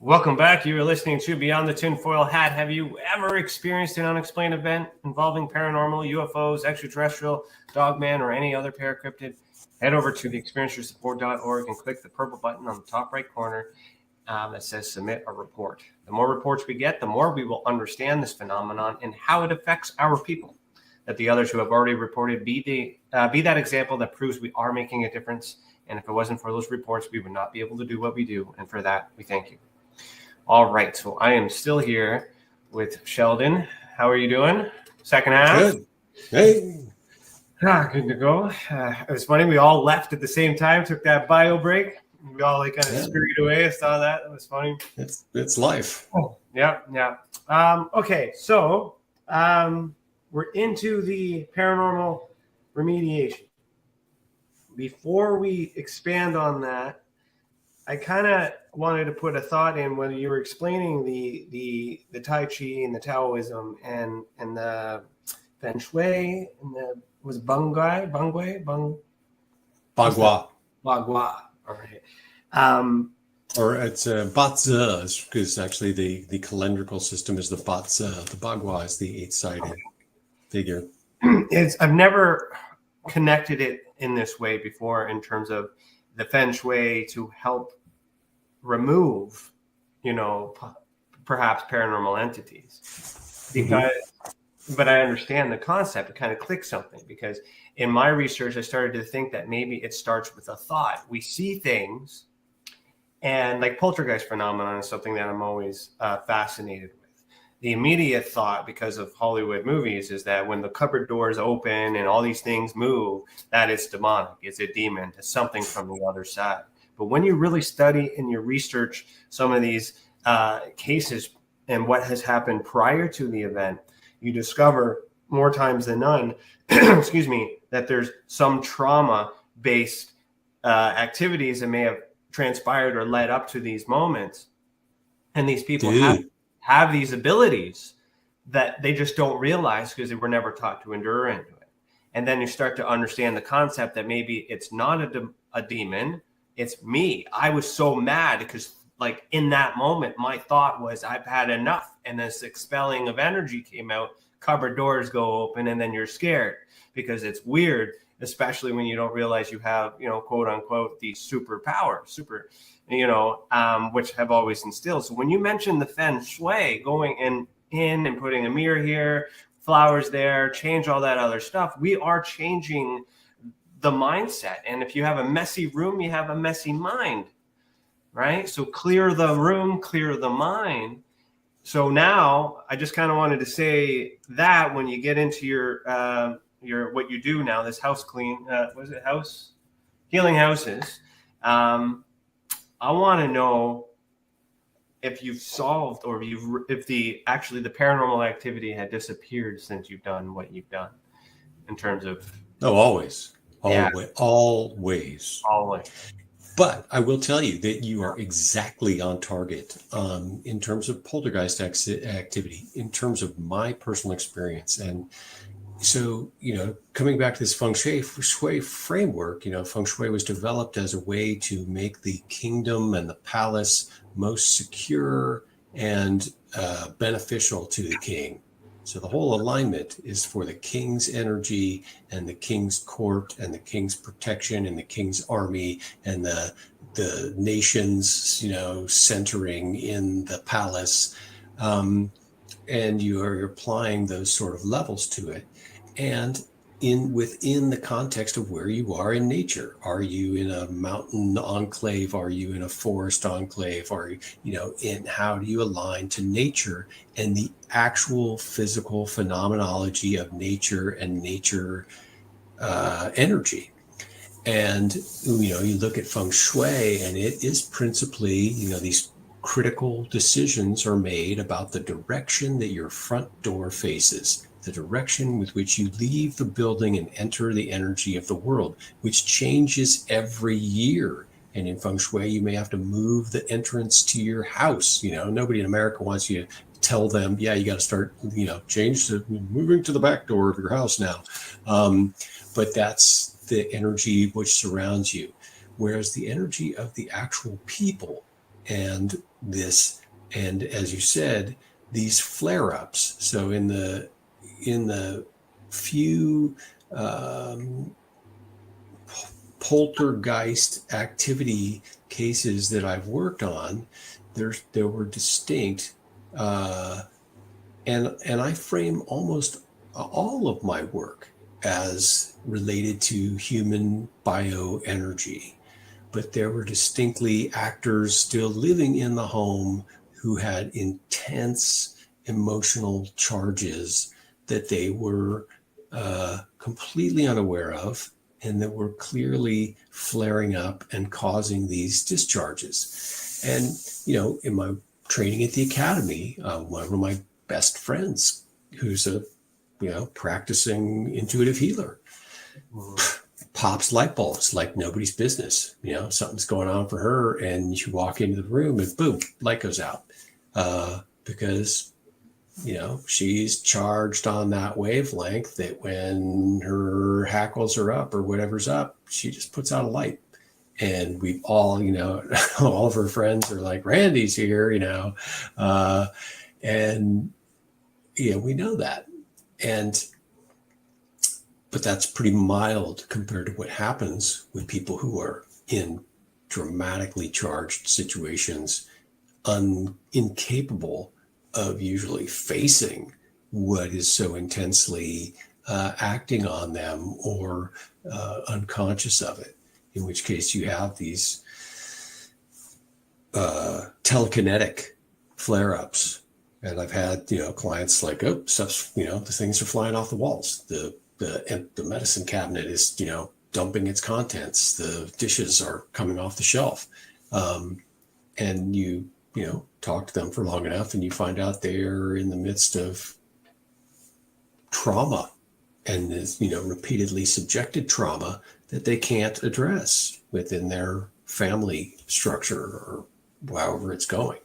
Speaker 2: Welcome back. You are listening to Beyond the Tinfoil Hat. Have you ever experienced an unexplained event involving paranormal, UFOs, extraterrestrial, dogman, or any other paracryptid? Head over to theexperienceyoursupport.org and click the purple button on the top right corner that says Submit a Report. The more reports we get, the more we will understand this phenomenon and how it affects our people. That the others who have already reported be that example that proves we are making a difference. And if it wasn't for those reports, we would not be able to do what we do. And for that, we thank you. All right, so I am still here with Sheldon. How are you doing? Second half?
Speaker 4: Good. Hey.
Speaker 2: Good to go. It was funny. We all left at the same time, took that bio break. We all kind of scurried away. I saw that. It was funny.
Speaker 4: It's life.
Speaker 2: Oh, yeah. Okay, so we're into the paranormal remediation. Before we expand on that, I kind of wanted to put a thought in when you were explaining the Tai Chi and the Taoism and the Feng Shui and the Bagua. Bagua. All right.
Speaker 4: Or it's Batzi, because actually the calendrical system is the Batzi. The Bagua is the 8-sided figure.
Speaker 2: I've never connected it in this way before in terms of the Feng Shui to help remove, perhaps paranormal entities. Because, but I understand the concept. It kind of clicks something because in my research, I started to think that maybe it starts with a thought. We see things, and like poltergeist phenomenon is something that I'm always fascinated with. The immediate thought, because of Hollywood movies, is that when the cupboard doors open and all these things move, that it's demonic, it's a demon, it's something from the other side. But when you really study and you research some of these cases and what has happened prior to the event, you discover more times than none, that there's some trauma-based activities that may have transpired or led up to these moments. And these people have these abilities that they just don't realize because they were never taught to endure into it. And then you start to understand the concept that maybe it's not a demon, it's me. I was so mad because like in that moment, my thought was I've had enough. And this expelling of energy came out, cupboard doors go open, and then you're scared because it's weird, especially when you don't realize you have, quote unquote, these superpowers, which have always instilled. So when you mentioned the Feng Shui going in and putting a mirror here, flowers there, change all that other stuff, we are changing the mindset. And if you have a messy room, you have a messy mind, right? So clear the room, clear the mind. So now I just kind of wanted to say that when you get into your what you do now, this house clean, healing houses. I want to know if you've solved or if the paranormal activity had disappeared since you've done what you've done in terms of.
Speaker 4: Oh, always.
Speaker 2: Yeah.
Speaker 4: Always.
Speaker 2: But
Speaker 4: I will tell you that you are exactly on target in terms of poltergeist activity, in terms of my personal experience. And so, coming back to this Feng Shui framework, Feng Shui was developed as a way to make the kingdom and the palace most secure and beneficial to the king. So the whole alignment is for the king's energy and the king's court and the king's protection and the king's army and the nations, centering in the palace. And you're applying those sort of levels to it. And within the context of where you are in nature. Are you in a mountain enclave? Are you in a forest enclave? Are you, and how do you align to nature and the actual physical phenomenology of nature and nature energy? And, you look at Feng Shui and it is principally, these critical decisions are made about the direction that your front door faces, the direction with which you leave the building and enter the energy of the world, which changes every year. And in Feng Shui, you may have to move the entrance to your house. Nobody in America wants you to tell them, yeah, you got to start, moving to the back door of your house now. But that's the energy which surrounds you. Whereas the energy of the actual people and as you said, these flare-ups. So in the few poltergeist activity cases that I've worked on, there were distinct, and I frame almost all of my work as related to human bioenergy. But there were distinctly actors still living in the home who had intense emotional charges that they were completely unaware of, and that were clearly flaring up and causing these discharges. And, in my training at the academy, one of my best friends, who's a, practicing intuitive healer, pops light bulbs like nobody's business. Something's going on for her, and you walk into the room and boom, light goes out, because she's charged on that wavelength that when her hackles are up or whatever's up, she just puts out a light. And we've all, all of her friends are like, Randy's here, and we know that. But that's pretty mild compared to what happens with people who are in dramatically charged situations, incapable of usually facing what is so intensely acting on them, or unconscious of it, in which case you have these telekinetic flare-ups. And I've had, clients like, oh, stuff's, the things are flying off the walls. The medicine cabinet is, dumping its contents. The dishes are coming off the shelf. And you talk to them for long enough and you find out they're in the midst of trauma, and is, repeatedly subjected trauma that they can't address within their family structure or however it's going.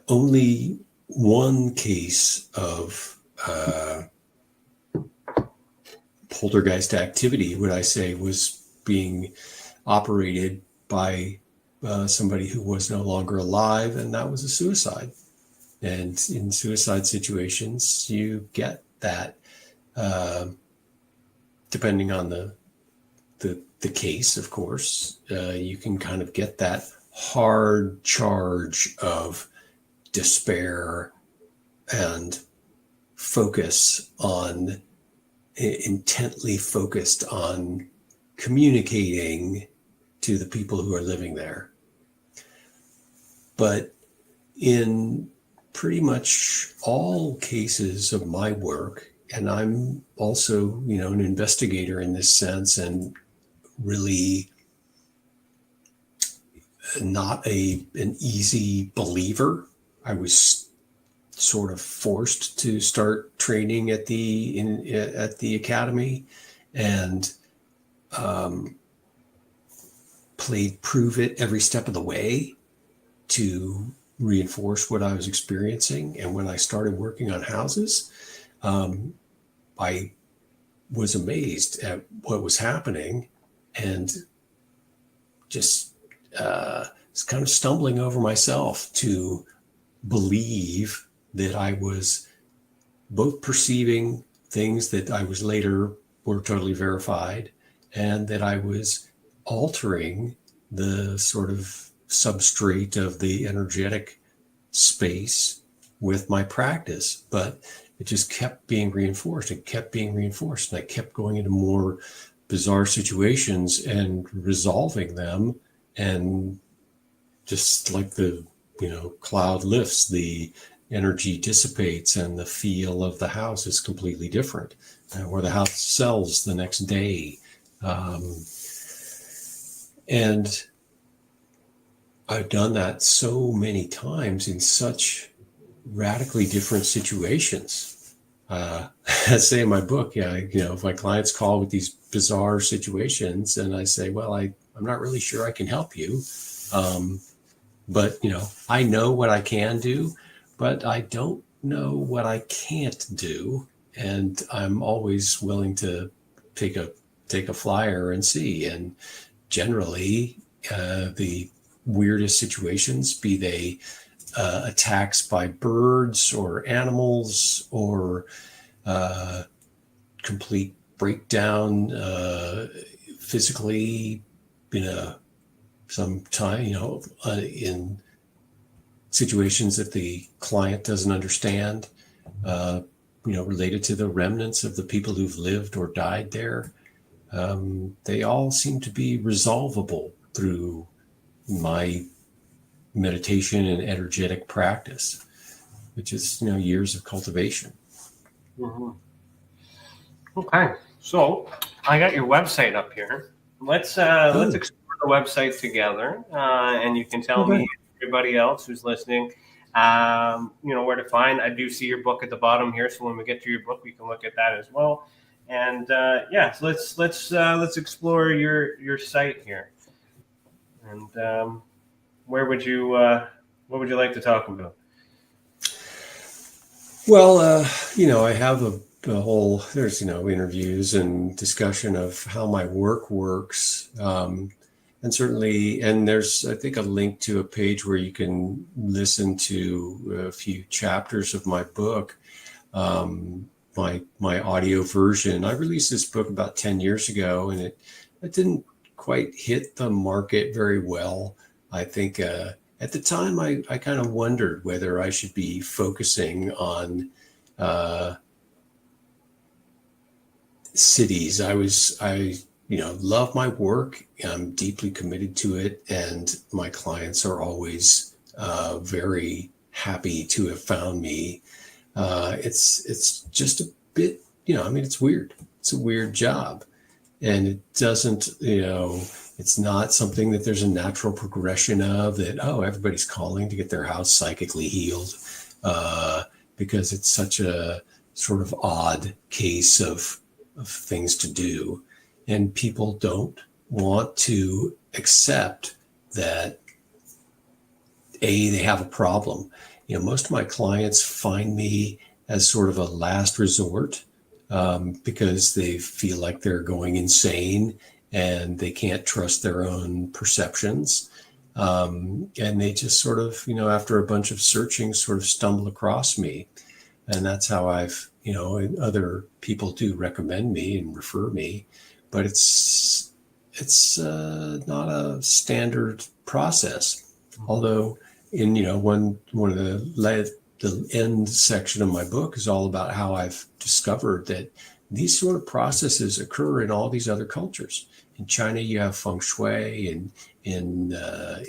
Speaker 4: Only one case of poltergeist activity would I say was being operated by somebody who was no longer alive, and that was a suicide. And in suicide situations, you get that, depending on the case, of course, you can kind of get that hard charge of despair and intently focused on communicating to the people who are living there. But in pretty much all cases of my work, and I'm also, an investigator in this sense, and really not an easy believer. I was sort of forced to start training at the academy, and played prove it every step of the way to reinforce what I was experiencing. And when I started working on houses, I was amazed at what was happening, and just was kind of stumbling over myself to believe that I was both perceiving things that I was later were totally verified, and that I was altering the sort of substrate of the energetic space with my practice. But it just kept being reinforced. It kept being reinforced. And I kept going into more bizarre situations and resolving them. And just like the, cloud lifts, the energy dissipates, and the feel of the house is completely different, or the house sells the next day. And I've done that so many times in such radically different situations. I say in my book, if my clients call with these bizarre situations, and I say, well, I'm not really sure I can help you. But, I know what I can do, but I don't know what I can't do. And I'm always willing to take a flyer and see. And generally, the weirdest situations, be they attacks by birds or animals, or complete breakdown physically some time, in situations that the client doesn't understand, related to the remnants of the people who've lived or died there. They all seem to be resolvable through my meditation and energetic practice, which is, years of cultivation.
Speaker 2: Mm-hmm. Okay, so I got your website up here. Let's explore the website together, and you can tell me, everybody else who's listening, where to find. I do see your book at the bottom here, so when we get to your book, we can look at that as well. And so let's explore your site here. And what would you like to talk about?
Speaker 4: Well, I have a whole, there's, interviews and discussion of how my work works. And certainly, and there's, I think, a link to a page where you can listen to a few chapters of my book, my audio version. I released this book about 10 years ago, and it didn't quite hit the market very well. I think at the time, I kind of wondered whether I should be focusing on cities. I love my work. I'm deeply committed to it, and my clients are always very happy to have found me. It's just a bit, it's weird. It's a weird job, and it doesn't, it's not something that there's a natural progression of that. Oh, everybody's calling to get their house psychically healed, because it's such a sort of odd case of things to do. And people don't want to accept that, they have a problem. Most of my clients find me as sort of a last resort, because they feel like they're going insane and they can't trust their own perceptions. And they just sort of, after a bunch of searching, sort of stumble across me. And that's how I've, other people do recommend me and refer me. But it's not a standard process. Although in, one of the end section of my book is all about how I've discovered that these sort of processes occur in all these other cultures. In China, you have feng shui, and in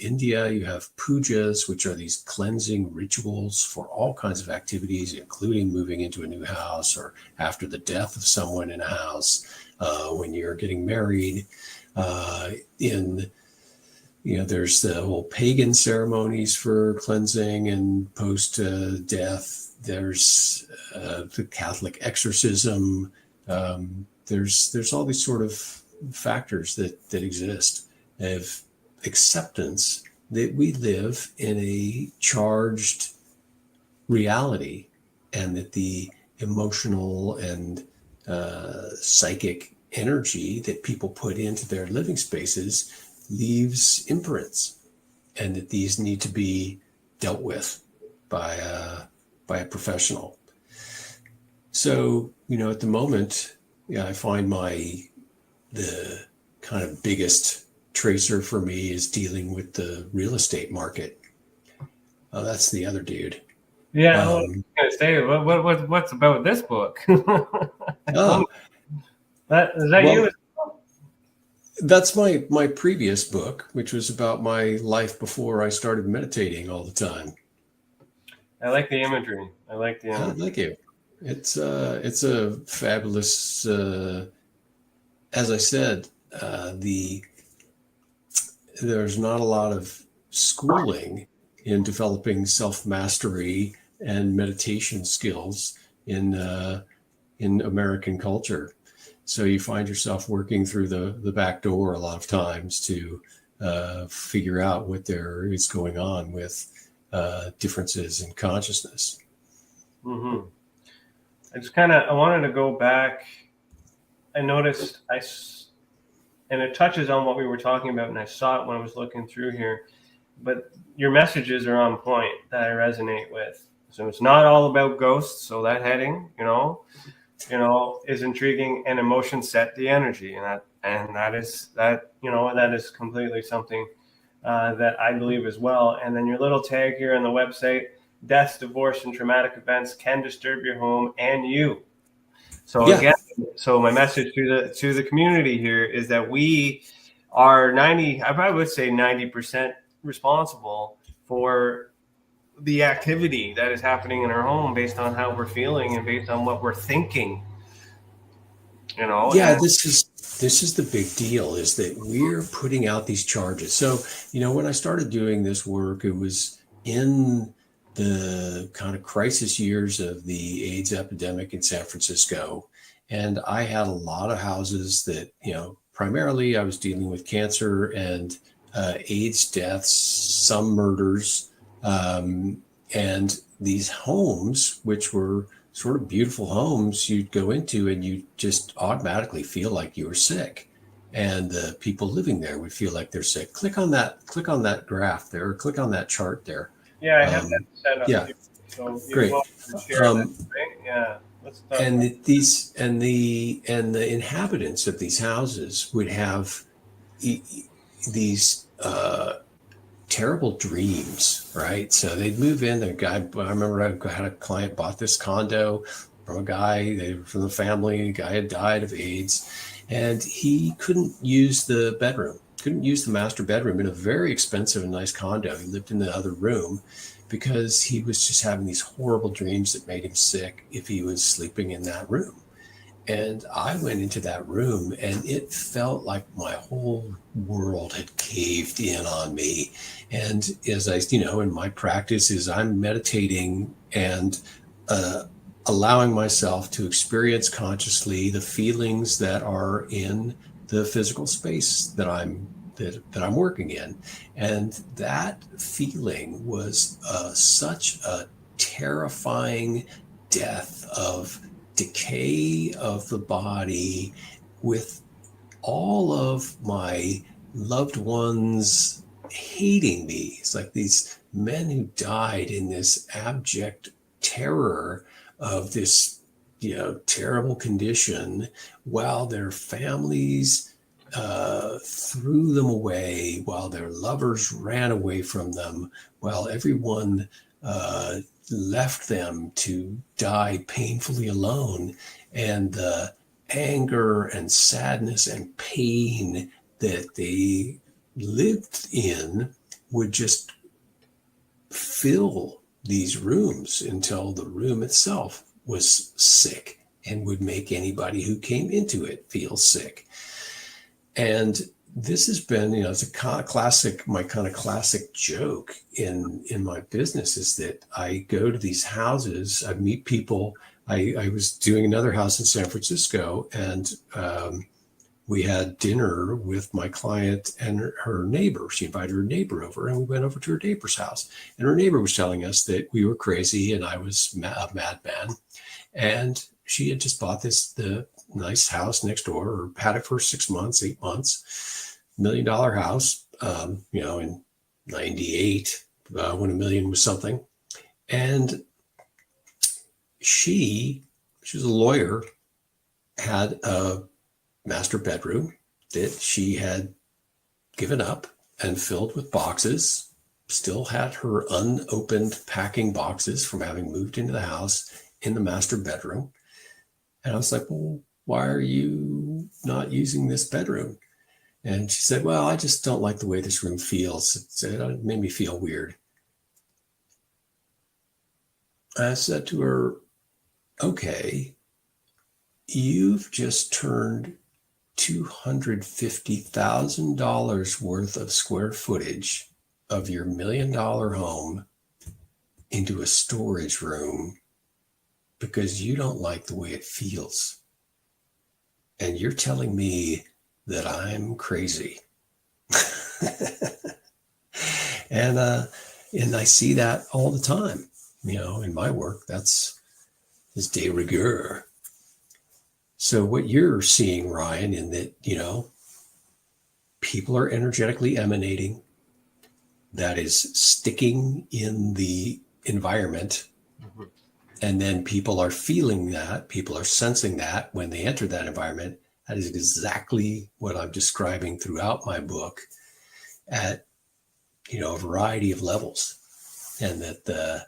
Speaker 4: India, you have pujas, which are these cleansing rituals for all kinds of activities, including moving into a new house or after the death of someone in a house, when you're getting married. There's the whole pagan ceremonies for cleansing and post-death. There's the Catholic exorcism. There's all these sort of factors that exist of acceptance that we live in a charged reality, and that the emotional and psychic energy that people put into their living spaces leaves imprints, and that these need to be dealt with by a professional. So, at the moment, I find the kind of biggest tracer for me is dealing with the real estate market. Oh, that's the other dude.
Speaker 2: Yeah, I was gonna say, what's about this book?
Speaker 4: Oh,
Speaker 2: is that you?
Speaker 4: That's my previous book, which was about my life before I started meditating all the time.
Speaker 2: I like the imagery.
Speaker 4: Thank you. It's a fabulous. As I said, there's not a lot of schooling in developing self-mastery and meditation skills in American culture. So you find yourself working through the back door a lot of times to figure out what there is going on with differences in consciousness.
Speaker 2: Mm-hmm. I wanted to go back. I noticed and it touches on what we were talking about, and I saw it when I was looking through here. but your messages are on point that I resonate with. So it's not all about ghosts. So that heading, is intriguing, and emotion set the energy, and that is completely something that I believe as well. And then your little tag here on the website: death, divorce, and traumatic events can disturb your home and you. So again, my message to the community here is that we are I probably would say 90% responsible for the activity that is happening in our home based on how we're feeling and based on what we're thinking.
Speaker 4: This is the big deal, is that we're putting out these charges. So, when I started doing this work, it was in the kind of crisis years of the AIDS epidemic in San Francisco. And I had a lot of houses that, primarily I was dealing with cancer and AIDS deaths, some murders, and these homes, which were sort of beautiful homes, you'd go into and you just automatically feel like you were sick. And the people living there would feel like they're sick. Click on that graph there, or click on that chart there.
Speaker 2: Yeah, I have that set up.
Speaker 4: Yeah.
Speaker 2: So
Speaker 4: great.
Speaker 2: Yeah.
Speaker 4: And the inhabitants of these houses would have these terrible dreams, right? So they'd move in. I remember I had a client bought this condo from a guy. They were from the family. The guy had died of AIDS, and he couldn't use the bedroom. Couldn't use the master bedroom in a very expensive and nice condo. He lived in the other room because he was just having these horrible dreams that made him sick if he was sleeping in that room. And I went into that room and it felt like my whole world had caved in on me. And as I, in my practice is I'm meditating and allowing myself to experience consciously the feelings that are in the physical space that I'm working in. And that feeling was such a terrifying death of decay of the body, with all of my loved ones hating me. It's like these men who died in this abject terror of this, terrible condition, while their families threw them away, while their lovers ran away from them, while everyone left them to die painfully alone. And the anger and sadness and pain that they lived in would just fill these rooms until the room itself was sick and would make anybody who came into it feel sick. And this has been, it's a kind of classic, my kind of classic joke in my business is that I go to these houses, I meet people. I was doing another house in San Francisco, and we had dinner with my client and her neighbor. She invited her neighbor over, and we went over to her neighbor's house. And her neighbor was telling us that we were crazy and I was a madman. And she had just bought the nice house next door, or had it for 6 months, 8 months, $1 million house, in 98, when $1 million was something. And she was a lawyer, had a master bedroom that she had given up and filled with boxes, still had her unopened packing boxes from having moved into the house in the master bedroom. And I was like, well, why are you not using this bedroom? And she said, well, I just don't like the way this room feels. It made me feel weird. I said to her, okay, you've just turned $250,000 worth of square footage of your $1 million home into a storage room because you don't like the way it feels. And you're telling me that I'm crazy. And I see that all the time, in my work. That's de rigueur. So what you're seeing, Ryan, in that, people are energetically emanating. that is sticking in the environment. Mm-hmm. And then people are feeling that, people are sensing that when they enter that environment. That is exactly what I'm describing throughout my book at, a variety of levels. And that the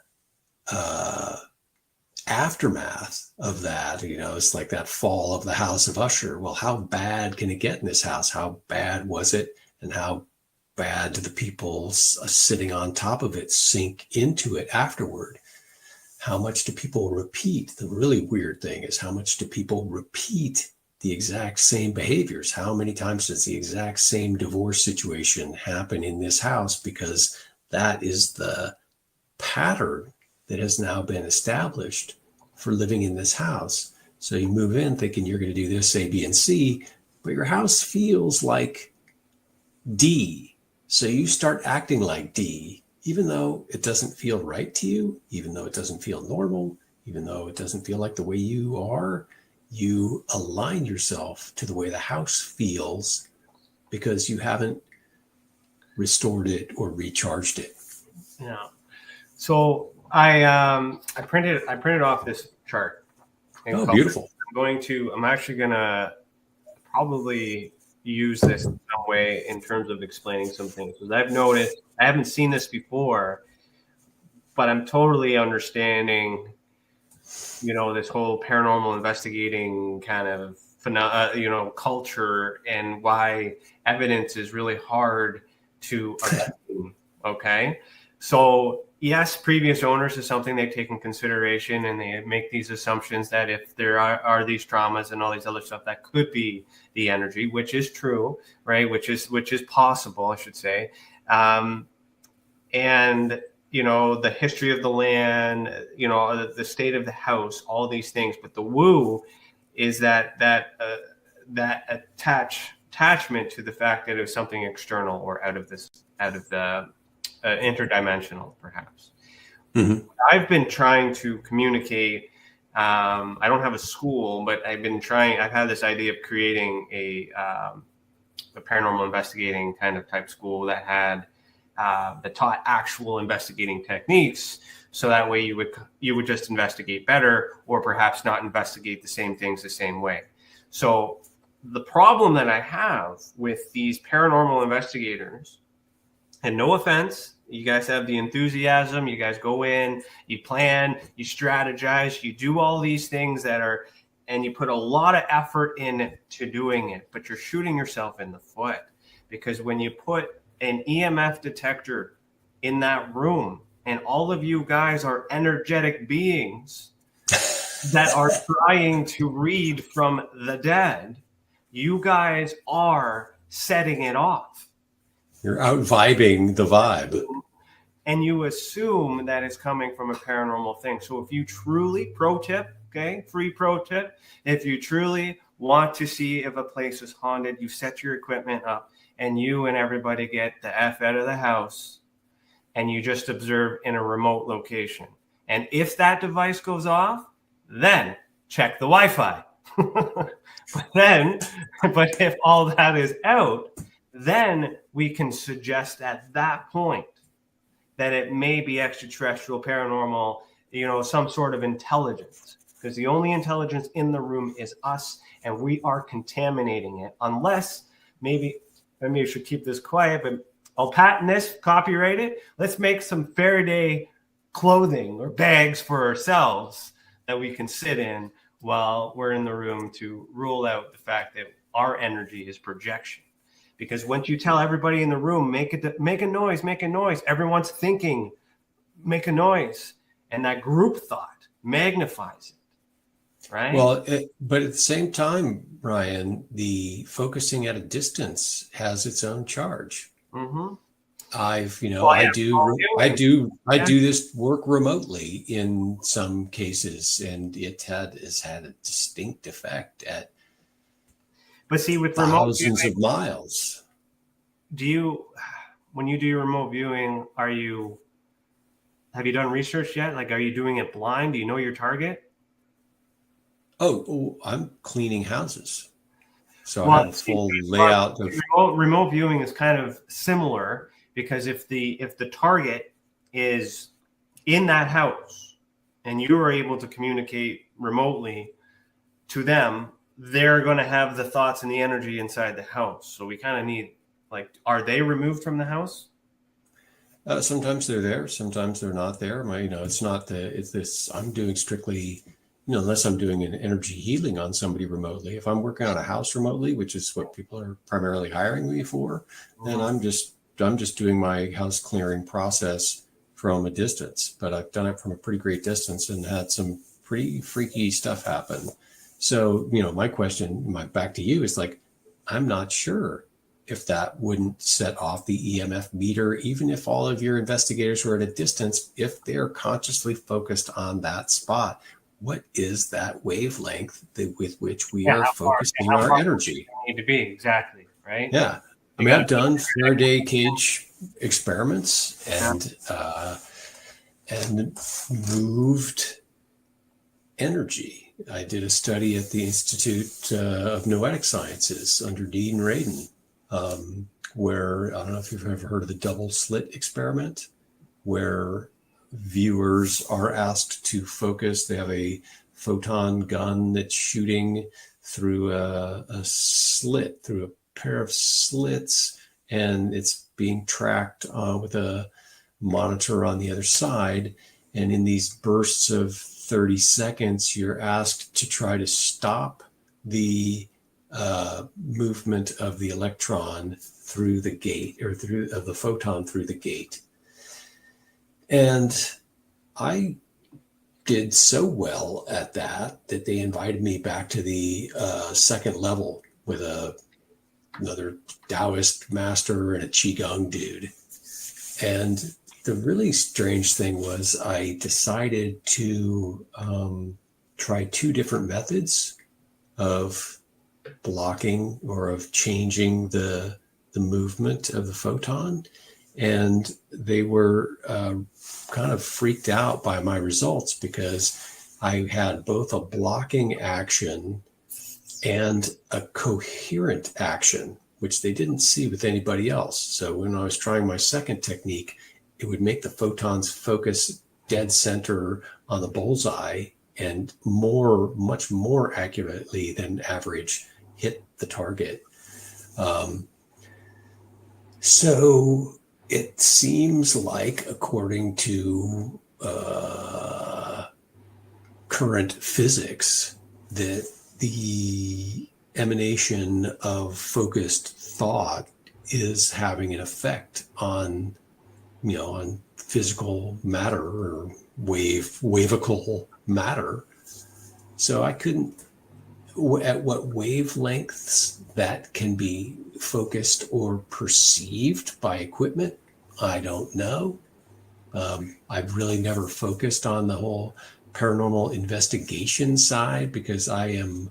Speaker 4: aftermath of that, it's like that fall of the House of Usher. Well, how bad can it get in this house? How bad was it? And how bad do the people sitting on top of it sink into it afterward? How much do people repeat? The really weird thing is, how much do people repeat the exact same behaviors? How many times does the exact same divorce situation happen in this house? Because that is the pattern that has now been established for living in this house. So you move in thinking you're going to do this, A, B, and C, but your house feels like D. So you start acting like D, even though it doesn't feel right to you, even though it doesn't feel normal, even though it doesn't feel like the way you are. You align yourself to the way the house feels because you haven't restored it or recharged it.
Speaker 2: Yeah. So I printed off this chart.
Speaker 4: Oh, beautiful.
Speaker 2: I'm actually gonna probably use this in some way in terms of explaining some things, because I've noticed, I haven't seen this before, but I'm totally understanding, this whole paranormal investigating kind of culture, and why evidence is really hard to obtain. Okay. So yes, previous owners is something they take in consideration, and they make these assumptions that if there are these traumas and all these other stuff, that could be the energy, which is true, right? Which is possible, I should say. And the history of the land, the state of the house, all these things. But the woo is that attachment to the fact that it was something external or out of the interdimensional, perhaps. Mm-hmm. I've been trying to communicate. I don't have a school, but I've had this idea of creating a paranormal investigating kind of type school that had that taught actual investigating techniques. So that way you would just investigate better, or perhaps not investigate the same things the same way. So the problem that I have with these paranormal investigators, and no offense, you guys have the enthusiasm, you guys go in, you plan, you strategize, you do all these things and you put a lot of effort into doing it, but you're shooting yourself in the foot, because when you put an EMF detector in that room, and all of you guys are energetic beings that are trying to read from the dead, you guys are setting it off.
Speaker 4: You're out vibing the vibe.
Speaker 2: And you assume that it's coming from a paranormal thing. So if you truly, pro tip, okay, free pro tip, if you truly want to see if a place is haunted, you set your equipment up, and you and everybody get the F out of the house, and you just observe in a remote location. And if that device goes off, then check the Wi-Fi. But if all that is out, then we can suggest at that point that it may be extraterrestrial, paranormal, some sort of intelligence, because the only intelligence in the room is us, and we are contaminating it. Unless maybe I should keep this quiet, but I'll patent this, copyright it. Let's make some Faraday clothing or bags for ourselves that we can sit in while we're in the room, to rule out the fact that our energy is projection. Because once you tell everybody in the room, make a noise, everyone's thinking, make a noise. And that group thought magnifies it, right?
Speaker 4: Well, but at the same time, Ryan, the focusing at a distance has its own charge. Mm-hmm. I do this work remotely in some cases, and it has had a distinct effect at
Speaker 2: But see, with
Speaker 4: thousands of miles.
Speaker 2: When you do your remote viewing, have you done research yet? Like, are you doing it blind? Do you know your target?
Speaker 4: Oh, I'm cleaning houses. So I have a full layout.
Speaker 2: Remote viewing is kind of similar, because if the target is in that house and you are able to communicate remotely to them, they're going to have the thoughts and the energy inside the house. So we kind of need, like, are they removed from the house?
Speaker 4: Sometimes they're there, sometimes they're not there. It's this, I'm doing strictly, unless I'm doing an energy healing on somebody remotely. If I'm working on a house remotely, which is what people are primarily hiring me for, then I'm just doing my house clearing process from a distance. But I've done it from a pretty great distance and had some pretty freaky stuff happen. So, my question, back to you is like, I'm not sure if that wouldn't set off the EMF meter, even if all of your investigators were at a distance, if they're consciously focused on that spot. What is that wavelength with which we are focusing our energy?
Speaker 2: Need to be exactly right.
Speaker 4: Yeah, I've done Faraday cage experiments and moved energy. I did a study at the Institute of Noetic Sciences under Dean Radin, where, I don't know if you've ever heard of the double slit experiment, where viewers are asked to focus. They have a photon gun that's shooting through a slit, through a pair of slits, and it's being tracked with a monitor on the other side. And in these bursts of 30 seconds, you're asked to try to stop the movement of the electron through the gate, or of the photon through the gate. And I did so well at that they invited me back to the second level with another Taoist master and a Qigong dude. And the really strange thing was I decided to try two different methods of blocking or of changing the movement of the photon. And they were kind of freaked out by my results because I had both a blocking action and a coherent action, which they didn't see with anybody else. So when I was trying my second technique, it would make the photons focus dead center on the bullseye and much more accurately than average hit the target. So it seems like, according to current physics, that the emanation of focused thought is having an effect on physical matter or wavical matter. So I couldn't, at what wavelengths that can be focused or perceived by equipment, I don't know. I've really never focused on the whole paranormal investigation side because I am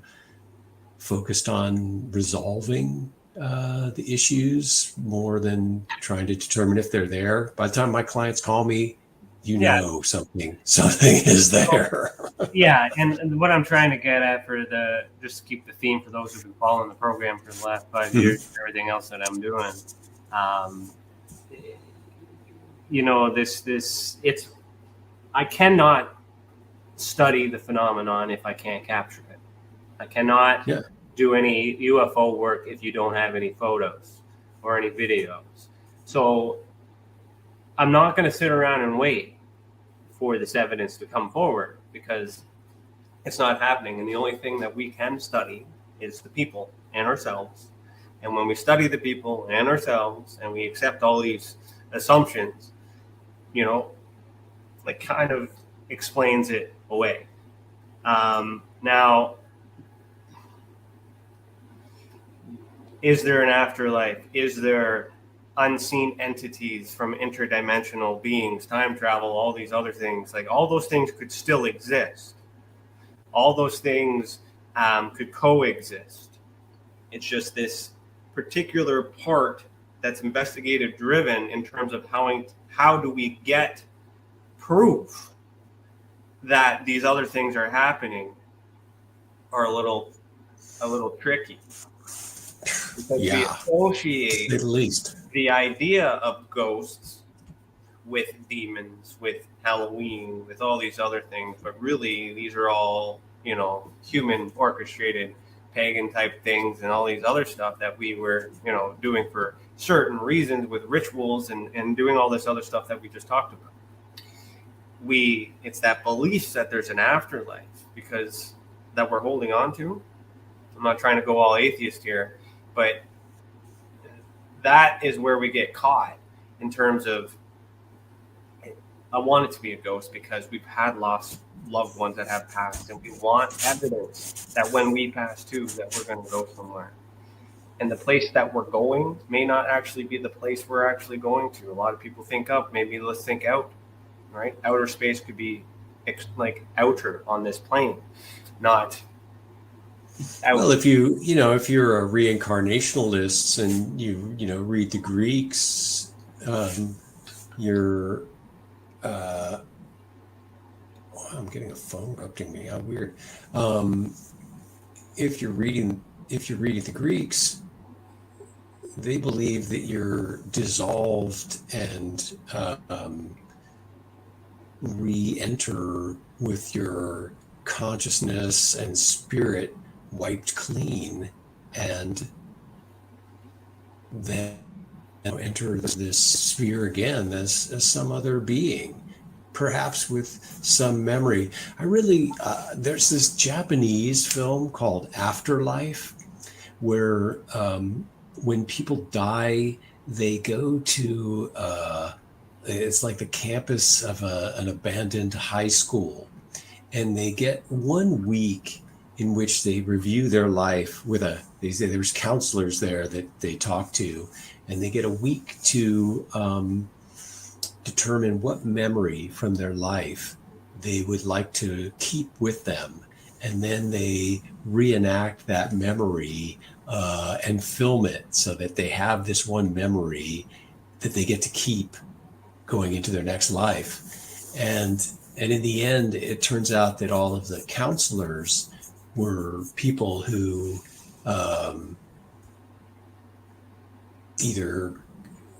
Speaker 4: focused on resolving the issues more than trying to determine if they're there. By the time my clients call me, know something is there.
Speaker 2: Yeah, and what I'm trying to get at just to keep the theme for those who've been following the program for the last 5 years and everything else that I'm doing, I cannot study the phenomenon if I can't capture it. I cannot do any UFO work if you don't have any photos or any videos. So I'm not going to sit around and wait for this evidence to come forward because it's not happening. And the only thing that we can study is the people and ourselves. And when we study the people and ourselves and we accept all these assumptions, kind of explains it away. Now, is there an afterlife? Is there unseen entities from interdimensional beings, time travel, all these other things? Like, all those things could still exist. All those things could coexist. It's just this particular part that's investigative driven in terms of how do we get proof that these other things are happening are a little tricky. Because we associate
Speaker 4: at least
Speaker 2: the idea of ghosts with demons, with Halloween, with all these other things, but really these are all, human orchestrated pagan type things and all these other stuff that we were, doing for certain reasons with rituals and doing all this other stuff that we just talked about. It's that belief that there's an afterlife because that we're holding on to. I'm not trying to go all atheist here, but that is where we get caught in terms of, I want it to be a ghost because we've had lost loved ones that have passed, and we want evidence that when we pass too, that we're going to go somewhere. And the place that we're going may not actually be the place we're actually going to. A lot of people think up, maybe let's think out, right? Outer space could be like outer on this plane, not out.
Speaker 4: Well, if you're a reincarnationalist and you read the Greeks, you're I'm getting a phone interrupting me. How weird. If you're reading the Greeks, they believe that you're dissolved and re-enter with your consciousness and spirit wiped clean, and then enter this sphere again as some other being, perhaps with some memory. There's this Japanese film called Afterlife, where when people die, they go to it's like the campus of an abandoned high school, and they get 1 week in which they review their life they say there's counselors there that they talk to, and they get a week to determine what memory from their life they would like to keep with them. And then they reenact that memory and film it so that they have this one memory that they get to keep going into their next life. And in the end, it turns out that all of the counselors were people who either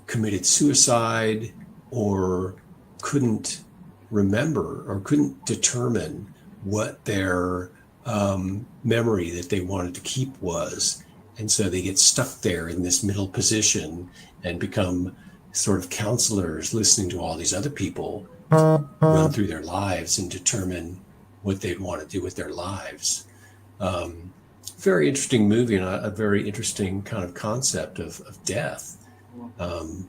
Speaker 4: committed suicide or couldn't remember or couldn't determine what their memory that they wanted to keep was. And so they get stuck there in this middle position and become sort of counselors, listening to all these other people run through their lives and determine what they'd want to do with their lives. Very interesting movie, and a very interesting kind of concept of death. And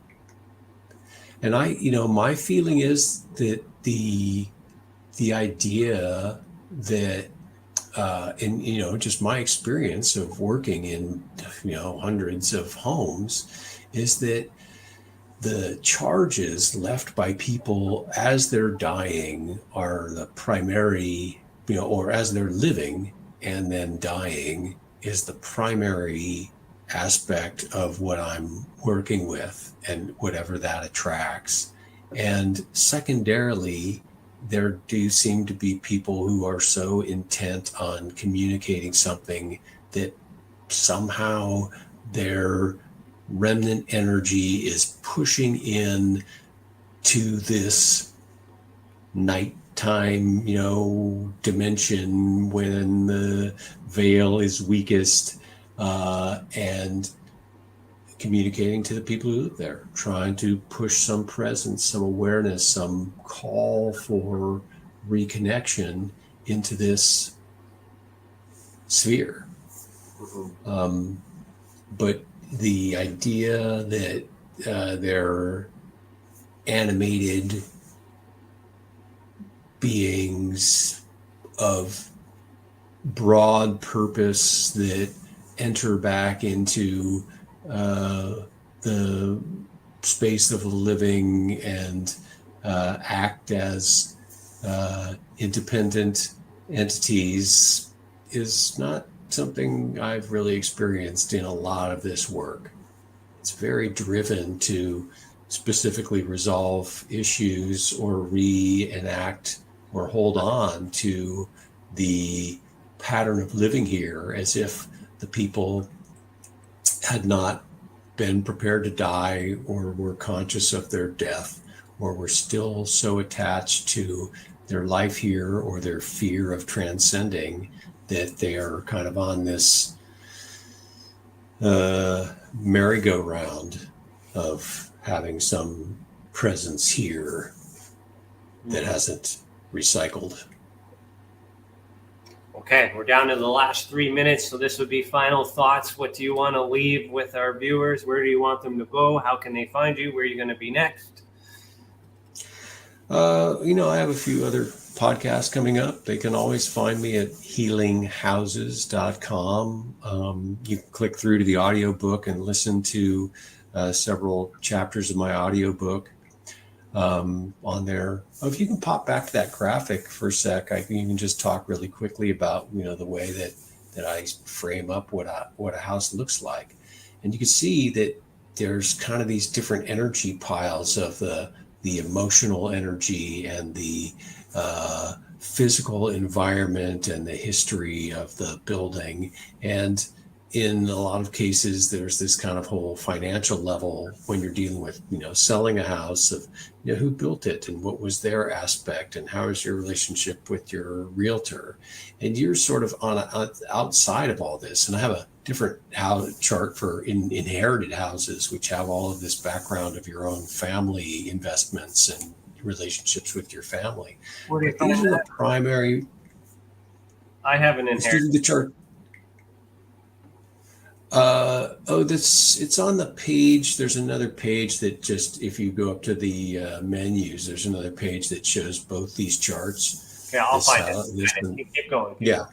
Speaker 4: my feeling is that the idea that in just my experience of working in hundreds of homes is that the charges left by people as they're dying are the primary, or as they're living and then dying is the primary aspect of what I'm working with and whatever that attracts. And secondarily, there do seem to be people who are so intent on communicating something that somehow their remnant energy is pushing in to this nighttime, dimension when the veil is weakest, and communicating to the people who live there, trying to push some presence, some awareness, some call for reconnection into this sphere. Mm-hmm. But the idea that they're animated beings of broad purpose that enter back into the space of the living and act as independent entities is not something I've really experienced in a lot of this work. It's very driven to specifically resolve issues or reenact or hold on to the pattern of living here as if the people had not been prepared to die, or were conscious of their death, or were still so attached to their life here or their fear of transcending that they are kind of on this merry-go-round of having some presence here that hasn't recycled.
Speaker 2: Okay, we're down to the last 3 minutes, so this would be final thoughts. What do you want to leave with our viewers? Where do you want them to go? How can they find you? Where are you going to be next?
Speaker 4: I have a few other podcasts coming up. They can always find me at healinghouses.com. You can click through to the audiobook and listen to several chapters of my audiobook on there. Oh, if you can pop back to that graphic for a sec, I can even just talk really quickly about, the way that I frame up what a house looks like. And you can see that there's kind of these different energy piles of the emotional energy and the physical environment and the history of the building. And in a lot of cases, there's this kind of whole financial level when you're dealing with, selling a house of, who built it and what was their aspect and how is your relationship with your realtor. And you're sort of outside of all this. And I have a different chart for inherited houses, which have all of this background of your own family investments and relationships with your family.
Speaker 2: Where do you
Speaker 4: These are the primary.
Speaker 2: I have an inherited.
Speaker 4: The chart. It's on the page. There's another page that just, if you go up to the menus, there's another page that shows both these charts.
Speaker 2: Okay, I'll find it. Keep going.
Speaker 4: Yeah.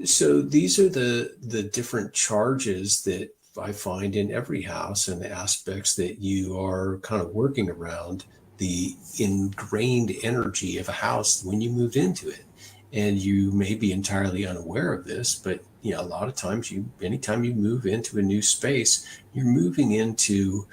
Speaker 4: So these are the different charges that I find in every house and the aspects that you are kind of working around the ingrained energy of a house when you moved into it. And you may be entirely unaware of this, but a lot of times anytime you move into a new space, you're moving into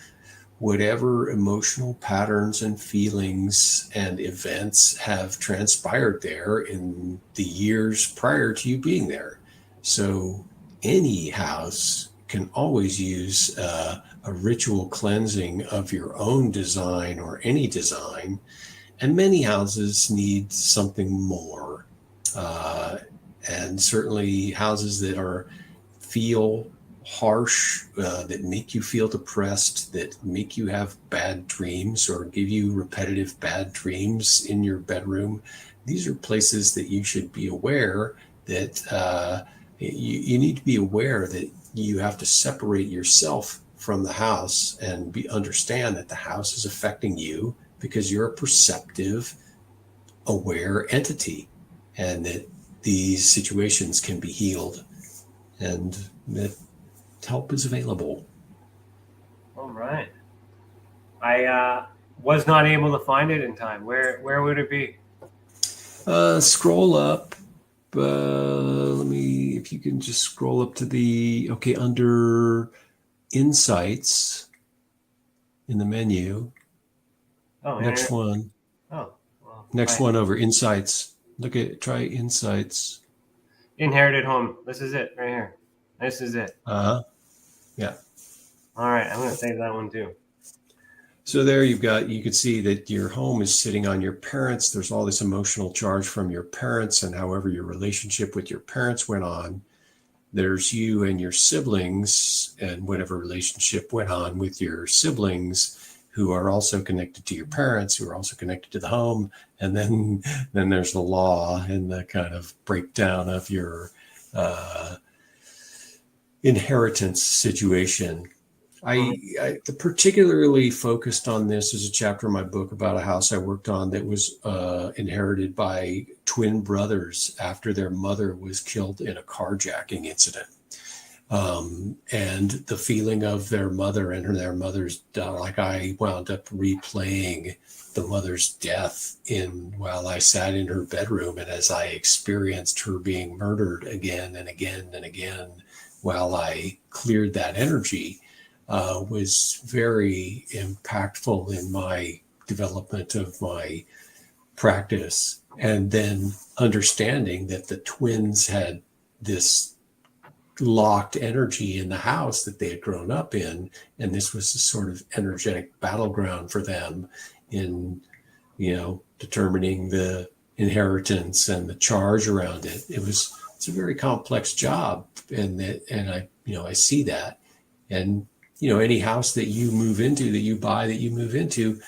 Speaker 4: whatever emotional patterns and feelings and events have transpired there in the years prior to you being there. So any house can always use a ritual cleansing of your own design or any design. And many houses need something more. And certainly houses that feel harsh, that make you feel depressed, that make you have bad dreams or give you repetitive bad dreams in your bedroom. These are places that you should be aware that you need to be aware that you have to separate yourself from the house and understand that the house is affecting you because you're a perceptive, aware entity, and that these situations can be healed and that help is available.
Speaker 2: All right. I was not able to find it in time. Where would it be?
Speaker 4: Scroll up. If you can just scroll up to under Insights in the menu.
Speaker 2: Oh,
Speaker 4: next one.
Speaker 2: Oh, well,
Speaker 4: next one over Insights. Try Insights.
Speaker 2: Inherited home. This is it right here. This is it.
Speaker 4: Yeah.
Speaker 2: All right. I'm going to save that one too.
Speaker 4: So there you can see that your home is sitting on your parents. There's all this emotional charge from your parents and however your relationship with your parents went on. There's you and your siblings and whatever relationship went on with your siblings who are also connected to your parents, who are also connected to the home. And then there's the law and the kind of breakdown of your inheritance situation. I particularly focused on this as a chapter in my book about a house I worked on that was inherited by twin brothers after their mother was killed in a carjacking incident. And the feeling of their mother and their mother's death, like I wound up replaying the mother's death while I sat in her bedroom, and as I experienced her being murdered again and again and again while I cleared that energy, was very impactful in my development of my practice. And then understanding that the twins had this locked energy in the house that they had grown up in, and this was a sort of energetic battleground for them in, determining the inheritance and the charge around it. It's a very complex job, and I see that, and any house that you move into, that you buy, that you move into,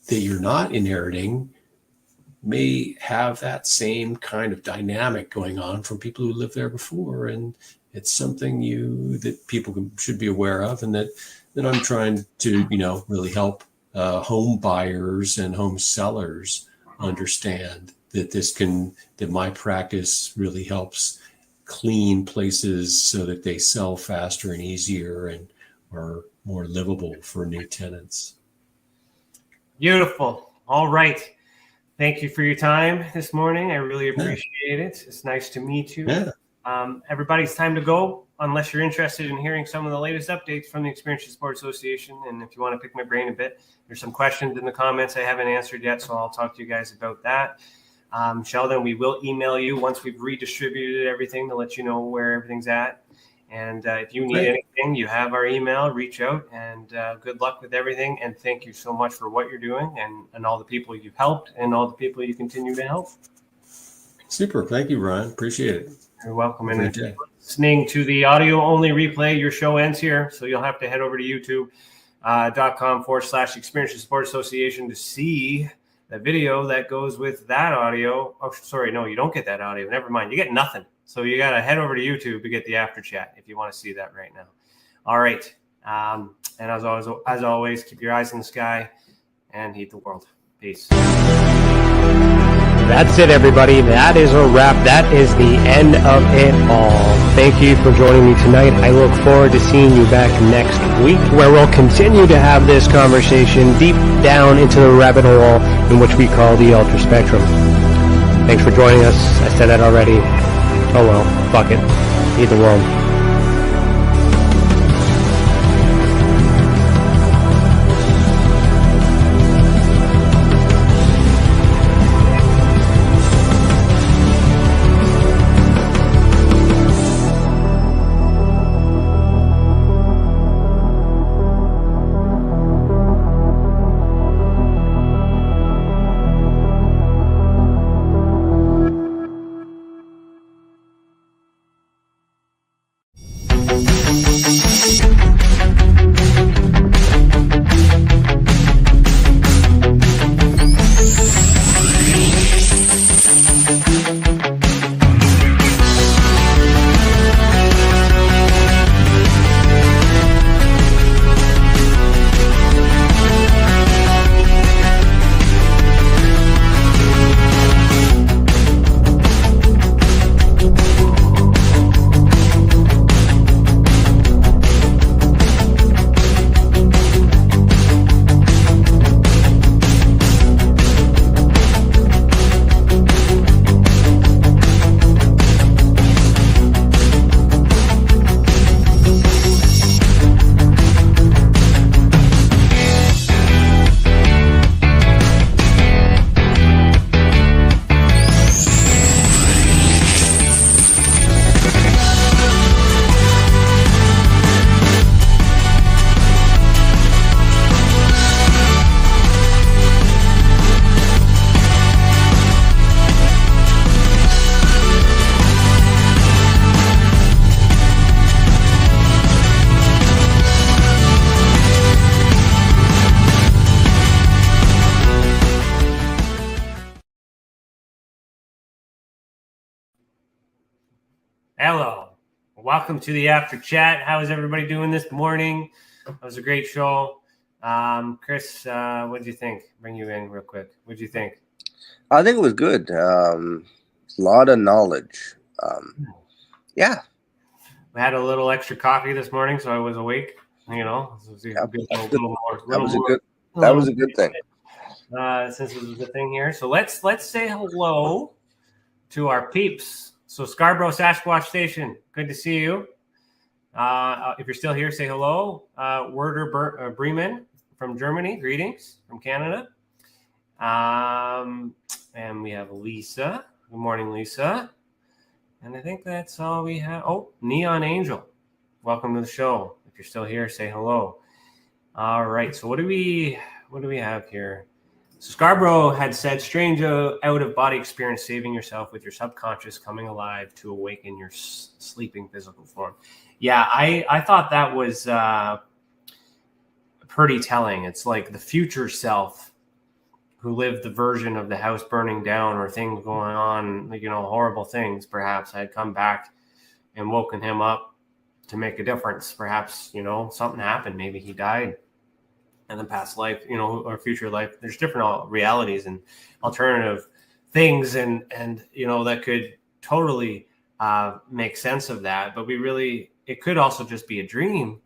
Speaker 4: that you're not inheriting, may have that same kind of dynamic going on from people who lived there before, and it's something that people should be aware of, and that I'm trying to really help home buyers and home sellers understand that my practice really helps clean places so that they sell faster and easier and are more livable for new tenants.
Speaker 2: Beautiful. All right. Thank you for your time this morning. I really appreciate it. It's nice to meet you.
Speaker 4: Yeah.
Speaker 2: Everybody's time to go, unless you're interested in hearing some of the latest updates from the Experiential Sport Association. And if you want to pick my brain a bit, there's some questions in the comments I haven't answered yet, so I'll talk to you guys about that. Sheldon, we will email you once we've redistributed everything to let you know where everything's at. And if you need anything, you have our email, reach out, and good luck with everything. And thank you so much for what you're doing and all the people you've helped and all the people you continue to help.
Speaker 4: Super. Thank you, Ryan. Appreciate it.
Speaker 2: You're welcome. And if you're listening to the audio only replay, your show ends here. So you'll have to head over to youtube.com/Experiential Sport Association to see the video that goes with that audio. Oh, sorry. No, you don't get that audio. Never mind. You get nothing. So you got to head over to YouTube to get the after chat if you want to see that right now. All right. And as always, keep your eyes in the sky and heat the world. Peace.
Speaker 1: That's it, everybody. That is a wrap. That is the end of it all. Thank you for joining me tonight. I look forward to seeing you back next week, where we'll continue to have this conversation deep down into the rabbit hole in which we call the Ultra Spectrum. Thanks for joining us. I said that already. Oh well, fuck it. Heat the world.
Speaker 2: Hello. Welcome to the After Chat. How is everybody doing this morning? That was a great show. Chris, what did you think? Bring you in real quick. What did you think?
Speaker 6: I think it was good. A lot of knowledge. Yeah.
Speaker 2: We had a little extra coffee this morning, so I was awake. You know,
Speaker 6: that was a good thing.
Speaker 2: Since it was a thing here, so let's say hello to our peeps. So Scarborough Sasquatch Station, good to see you. If you're still here, say hello. Werder Bremen from Germany, greetings from Canada. And we have Lisa. Good morning, Lisa. And I think that's all we have. Oh, Neon Angel, welcome to the show. If you're still here, say hello. All right. So what do we have here? So Scarborough had said, strange out-of-body experience, saving yourself with your subconscious coming alive to awaken your sleeping physical form. Yeah, I thought that was pretty telling. It's like the future self who lived the version of the house burning down or things going on, horrible things. Perhaps I had come back and woken him up to make a difference. Perhaps, something happened. Maybe he died in the past life, or future life. There's different realities and alternative things, and that could totally make sense of that. But it could also just be a dream.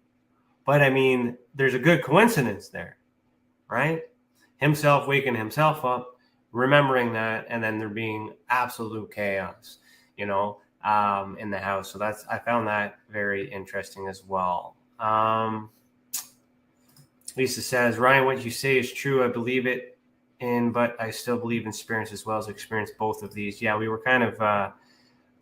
Speaker 2: But I mean, there's a good coincidence there, right? Himself waking himself up, remembering that, and then there being absolute chaos, in the house. So I found that very interesting as well. Lisa says, Ryan, what you say is true. I believe it but I still believe in spirits as well as experience both of these. Yeah, we were kind of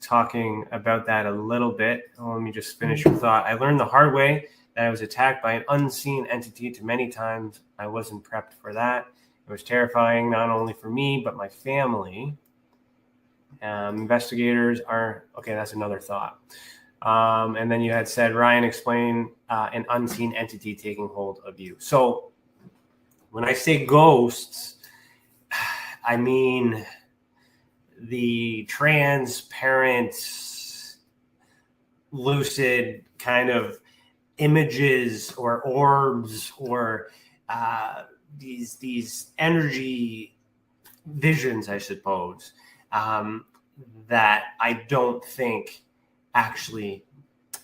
Speaker 2: talking about that a little bit. Let me just finish your thought. I learned the hard way that I was attacked by an unseen entity too many times. I wasn't prepped for that. It was terrifying, not only for me, but my family. Investigators are, okay, that's another thought. And then you had said, Ryan, explain an unseen entity taking hold of you. So when I say ghosts, I mean the transparent, lucid kind of images or orbs or these energy visions, I suppose, that I don't think actually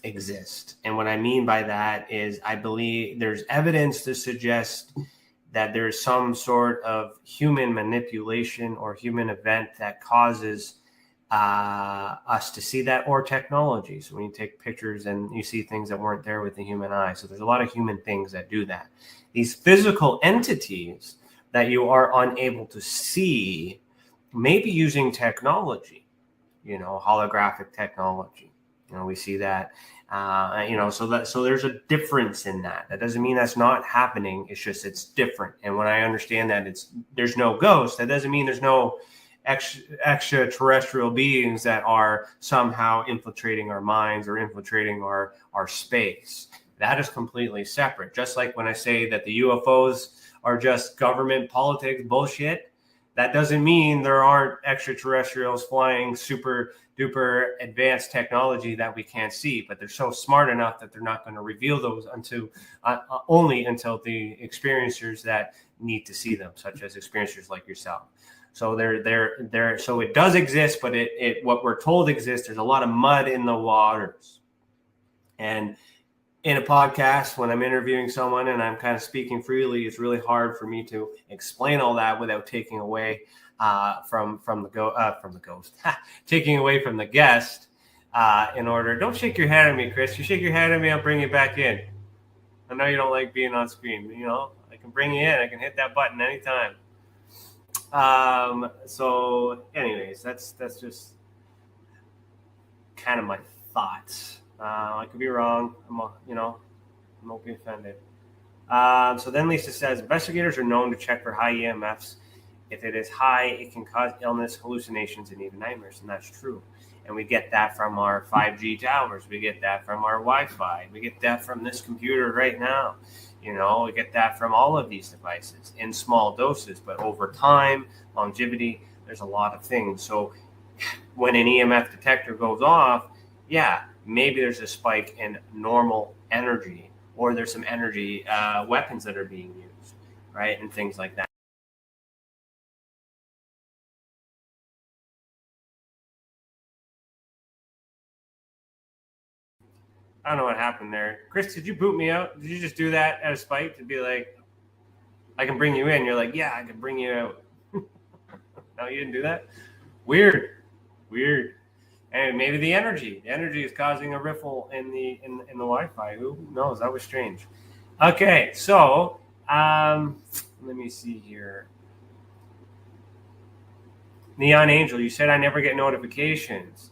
Speaker 2: exist. And what I mean by that is I believe there's evidence to suggest that there's some sort of human manipulation or human event that causes us to see that, or technology. So when you take pictures and you see things that weren't there with the human eye. So there's a lot of human things that do that. These physical entities that you are unable to see, maybe using technology, holographic technology. We see that, so there's a difference in that. That doesn't mean that's not happening. It's just, it's different. And when I understand that there's no ghost, that doesn't mean there's no extraterrestrial beings that are somehow infiltrating our minds or infiltrating our space. That is completely separate. Just like when I say that the UFOs are just government politics bullshit, that doesn't mean there aren't extraterrestrials flying super duper advanced technology that we can't see, but they're so smart enough that they're not going to reveal those only until the experiencers that need to see them, such as experiencers like yourself. So they're so it does exist, but it what we're told exists. There's a lot of mud in the waters. And in a podcast, when I'm interviewing someone and I'm kind of speaking freely, it's really hard for me to explain all that without taking away from the ghost, taking away from the guest. In order, don't shake your head at me, Chris. You shake your head at me, I'll bring you back in. I know you don't like being on screen. I can bring you in. I can hit that button anytime. So anyways, that's just kind of my thoughts. I could be wrong. I won't be offended. So then Lisa says, investigators are known to check for high EMFs. If it is high, it can cause illness, hallucinations, and even nightmares. And that's true. And we get that from our 5G towers. We get that from our Wi-Fi. We get that from this computer right now. We get that from all of these devices in small doses, but over time, longevity, there's a lot of things. So when an EMF detector goes off, yeah, maybe there's a spike in normal energy, or there's some energy weapons that are being used, right? And things like that. I don't know what happened there. Chris, did you boot me out? Did you just do that at a spike to be like, I can bring you in? You're like, yeah, I can bring you out. No, you didn't do that? Weird. And maybe the energy is causing a riffle in the Wi-Fi. Who knows? That was strange. Okay, so let me see here. Neon Angel, you said I never get notifications.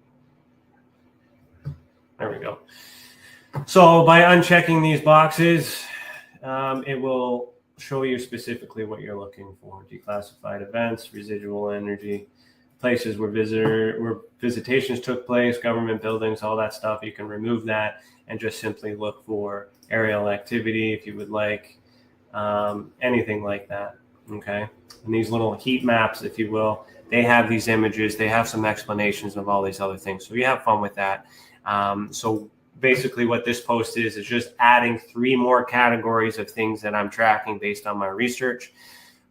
Speaker 2: we go. So by unchecking these boxes, it will show you specifically what you're looking for. Declassified events, residual energy, places where visitations took place, government buildings, all that stuff. You can remove that and just simply look for aerial activity if you would like, anything like that. Okay. And these little heat maps, if you will, they have these images, they have some explanations of all these other things. So you have fun with that. So basically what this post is just adding 3 more categories of things that I'm tracking based on my research.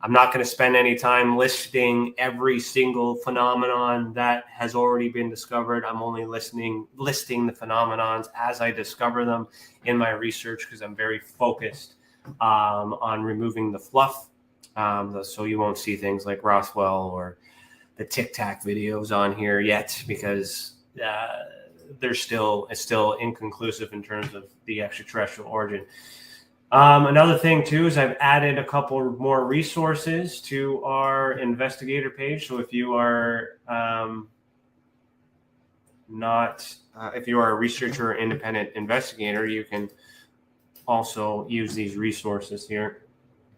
Speaker 2: I'm not going to spend any time listing every single phenomenon that has already been discovered. I'm only listing the phenomenons as I discover them in my research, because I'm very focused on removing the fluff. So you won't see things like Roswell or the Tic Tac videos on here yet, because it's still inconclusive in terms of the extraterrestrial origin. Another thing too is I've added a couple more resources to our investigator page. So if you are if you are a researcher or independent investigator, you can also use these resources here.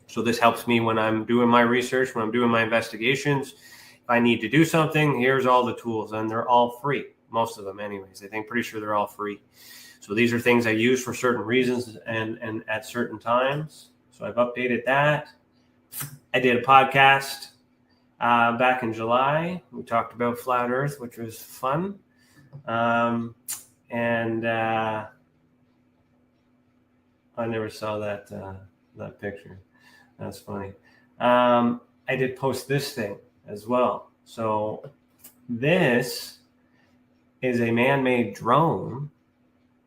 Speaker 2: So this helps me when I'm doing my research, when I'm doing my investigations. If I need to do something, here's all the tools, and they're all free. Most of them anyways. I think pretty sure they're all free. So these are things I use for certain reasons and at certain times. So I've updated that. I did a podcast back in July. We talked about flat Earth, which was fun. I never saw that picture. That's funny. I did post this thing as well. So this is a man-made drone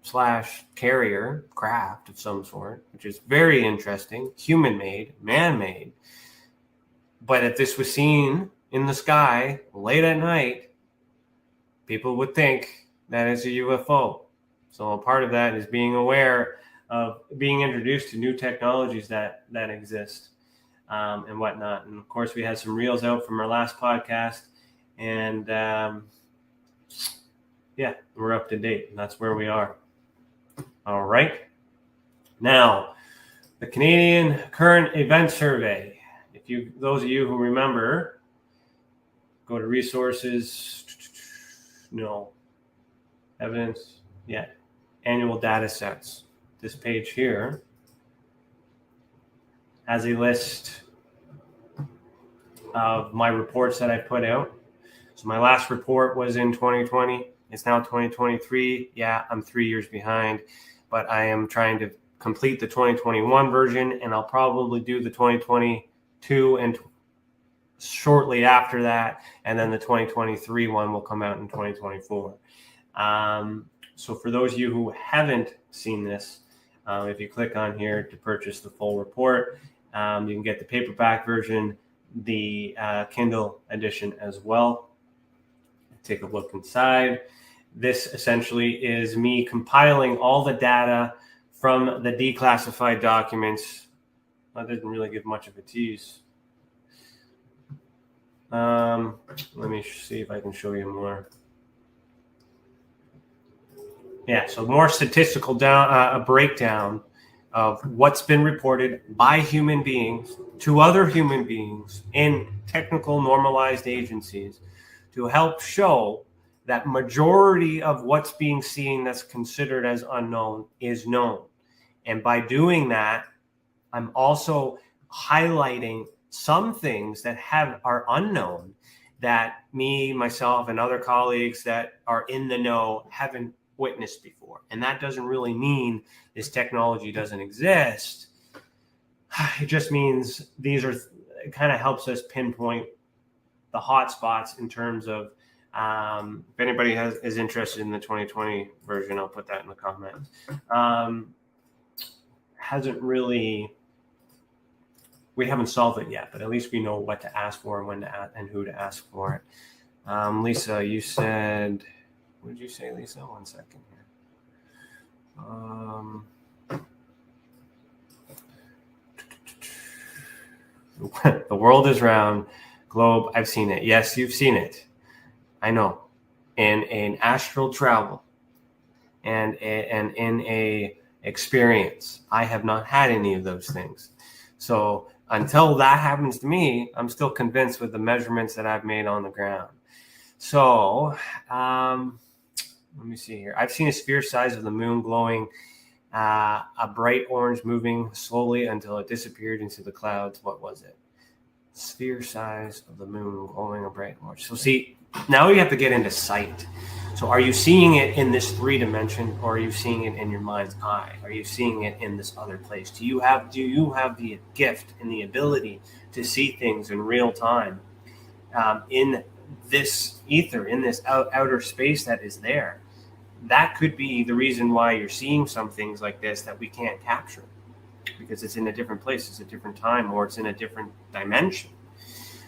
Speaker 2: / carrier craft of some sort, which is very interesting, human-made, man-made. But if this was seen in the sky late at night, people would think that it's a UFO. So a part of that is being aware of being introduced to new technologies that exist and whatnot. And of course, we had some reels out from our last podcast, and we're up to date, and that's where we are. All right. Now, the Canadian Current Event Survey. Those of you who remember, go to resources. No. Evidence. Yeah. Annual data sets. This page here has a list of my reports that I put out. So my last report was in 2020. It's now 2023. Yeah, I'm 3 years behind, but I am trying to complete the 2021 version, and I'll probably do the 2022 and shortly after that, and then the 2023 one will come out in 2024. So for those of you who haven't seen this, if you click on here to purchase the full report, you can get the paperback version, the Kindle edition as well. Take a look inside. This essentially is me compiling all the data from the declassified documents. That didn't really give much of a tease. Let me see if I can show you more. Yeah, so more statistical a breakdown of what's been reported by human beings to other human beings in technical normalized agencies to help show that majority of what's being seen that's considered as unknown is known. And by doing that, I'm also highlighting some things that are unknown that me, myself, and other colleagues that are in the know haven't witnessed before. And that doesn't really mean this technology doesn't exist. It just means it kind of helps us pinpoint the hot spots in terms of if anybody is interested in the 2020 version, I'll put that in the comments. We haven't solved it yet, but at least we know what to ask for and when to ask and who to ask for it. Lisa, you said, what did you say, Lisa? 1 second here. The world is round. Globe, I've seen it. Yes, you've seen it. I know. In an astral travel. and in a experience. I have not had any of those things. So until that happens to me, I'm still convinced with the measurements that I've made on the ground. So let me see here. I've seen a sphere size of the moon glowing a bright orange moving slowly until it disappeared into the clouds. What was it? Sphere size of the moon glowing a bright orange. So see, now you have to get into sight. So are you seeing it in this 3 dimension, or are you seeing it in your mind's eye? Are you seeing it in this other place? Do you have the gift and the ability to see things in real time in this ether, in this outer space that is there? That could be the reason why you're seeing some things like this that we can't capture, because it's in a different place, it's a different time, or it's in a different dimension.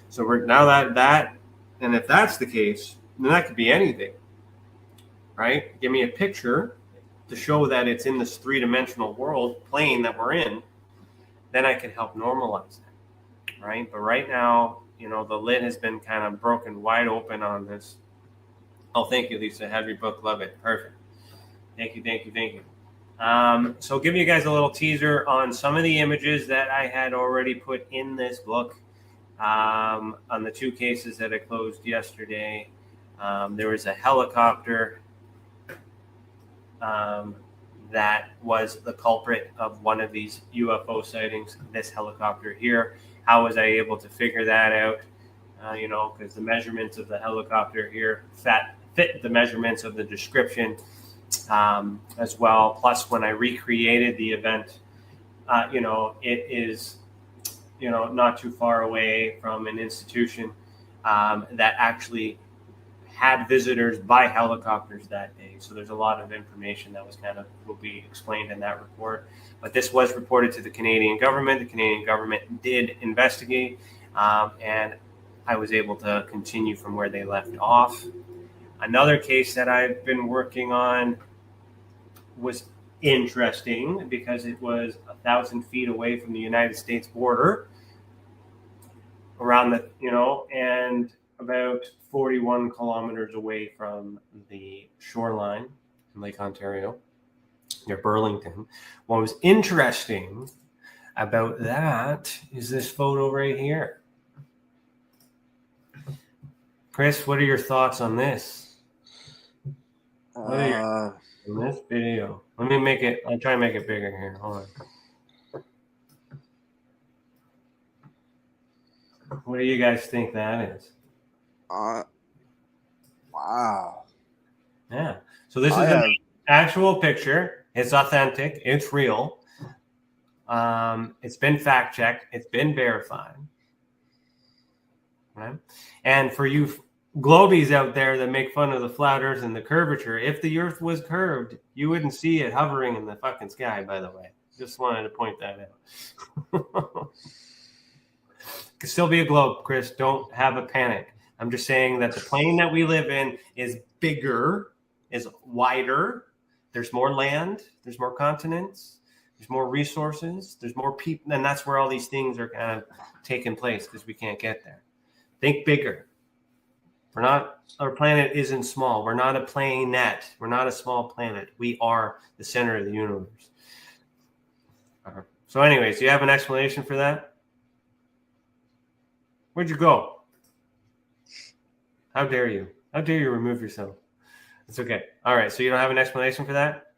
Speaker 2: So we're now that and if that's the case, then that could be anything, right? Give me a picture to show that it's in this 3-dimensional world plane that we're in, then I can help normalize that, right? But right now, the lid has been kind of broken wide open on this. Oh, thank you, Lisa. Have your book. Love it. Perfect. Thank you. So give you guys a little teaser on some of the images that I had already put in this book on the 2 cases that I closed yesterday. There was a helicopter that was the culprit of one of these UFO sightings, this helicopter here. How was I able to figure that out? Because the measurements of the helicopter here fit the measurements of the description as well. Plus, when I recreated the event, it is, not too far away from an institution that actually had visitors by helicopters that day. So there's a lot of information that will be explained in that report. But this was reported to the Canadian government. The Canadian government did investigate, and I was able to continue from where they left off. Another case that I've been working on was interesting because it was 1,000 feet away from the United States border, around and about 41 kilometers away from the shoreline in Lake Ontario, near Burlington. What was interesting about that is this photo right here. Chris, what are your thoughts on this? In this video, let me make it. I'll try and make it bigger here. Hold on. What do you guys think that is?
Speaker 6: Wow.
Speaker 2: Yeah. So this is an actual picture. It's authentic. It's real. It's been fact checked. It's been verified. Right? And for you globies out there that make fun of the flat earth and the curvature, if the earth was curved, you wouldn't see it hovering in the fucking sky, by the way. Just wanted to point that out. Could still be a globe, Chris. Don't have a panic. I'm just saying that the plane that we live in is bigger, is wider. There's more land. There's more continents. There's more resources. There's more people. And that's where all these things are kind of taking place because we can't get there. Think bigger. Our planet isn't small. We're not a planet. We're not a small planet. We are the center of the universe. So anyways, do you have an explanation for that? Where'd you go? How dare you? How dare you remove yourself? It's okay. All right. So you don't have an explanation for that?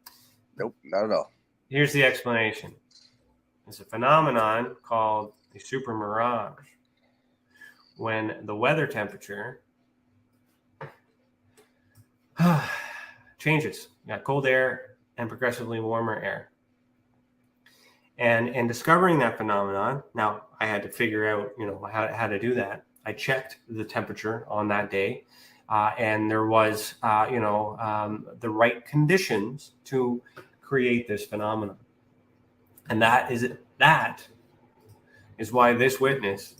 Speaker 6: Nope, not at all.
Speaker 2: Here's the explanation. It's a phenomenon called a super mirage. When the weather temperature changes. You got cold air and progressively warmer air. And in discovering that phenomenon, now I had to figure out, how to do that. I checked the temperature on that day, and there was, the right conditions to create this phenomenon. And that is why this witness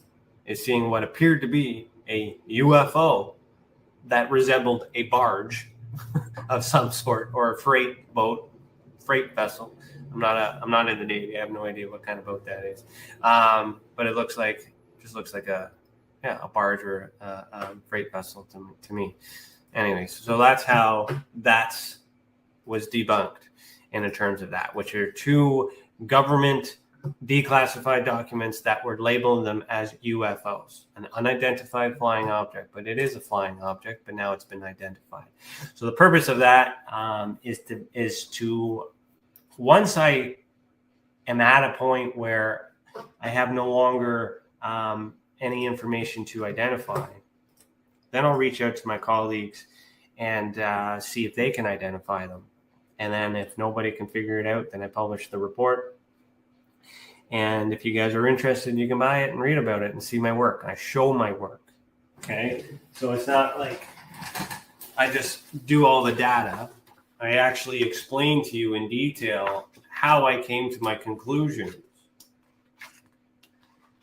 Speaker 2: is seeing what appeared to be a UFO that resembled a barge of some sort, or a freight freight vessel. I'm not in the Navy. I have no idea what kind of boat that is. But it looks like a barge or a freight vessel to me. Anyways, so that's was debunked in terms of that, which are 2 government declassified documents that were labeling them as UFOs, an unidentified flying object, but it is a flying object, but now it's been identified. So the purpose of that is to once I am at a point where I have no longer any information to identify, then I'll reach out to my colleagues and see if they can identify them. And then if nobody can figure it out, then I publish the report. And if you guys are interested, you can buy it and read about it and see my work. I show my work. Okay. So it's not like I just do all the data. I actually explain to you in detail how I came to my conclusions.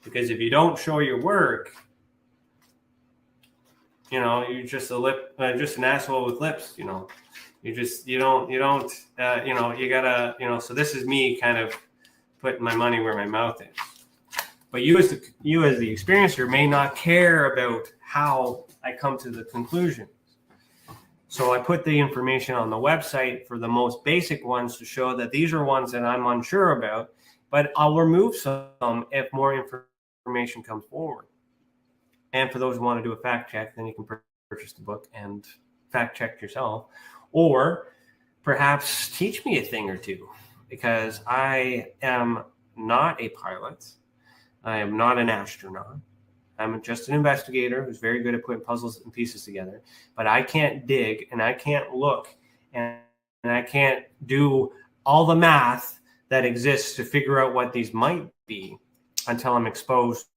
Speaker 2: Because if you don't show your work, you know, you're just just an asshole with lips, you know. You don't, you know, you gotta, you know, so this is me kind of putting my money where my mouth is. But you as the experiencer may not care about how I come to the conclusion. So I put the information on the website for the most basic ones to show that these are ones that I'm unsure about, but I'll remove some if more information comes forward. And for those who want to do a fact check, then you can purchase the book and fact check yourself, or perhaps teach me a thing or two, because I am not a pilot. I am not an astronaut. I'm just an investigator who's very good at putting puzzles and pieces together, but I can't dig and I can't look and I can't do all the math that exists to figure out what these might be until I'm exposed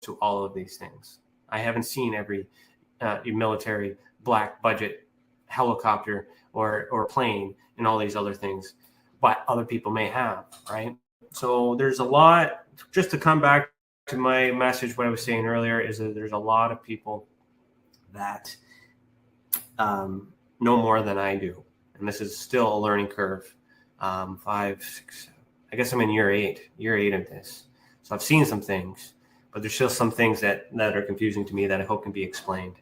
Speaker 2: to all of these things. I haven't seen every military black budget helicopter or plane and all these other things, but other people may have, right? So there's a lot, just to come back to my message, what I was saying earlier is that there's a lot of people that know more than I do. And this is still a learning curve. 5, 6, I guess I'm in year 8 of this. So I've seen some things, but there's still some things that are confusing to me that I hope can be explained.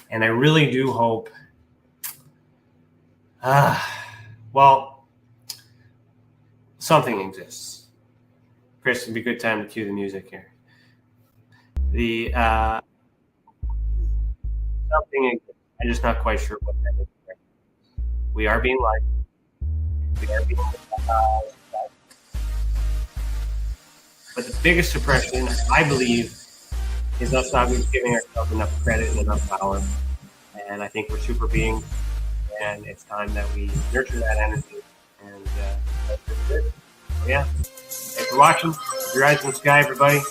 Speaker 2: And I really do hope, well, something exists. Chris, it'd be a good time to cue the music here. Something exists. I'm just not quite sure what that is. We are being lied. We are being but the biggest suppression, I believe, is us not giving ourselves enough credit and enough power. And I think we're super beings, and it's time that we nurture that energy. And that's it. So yeah. Thanks for watching. Keep your eyes in the sky, everybody.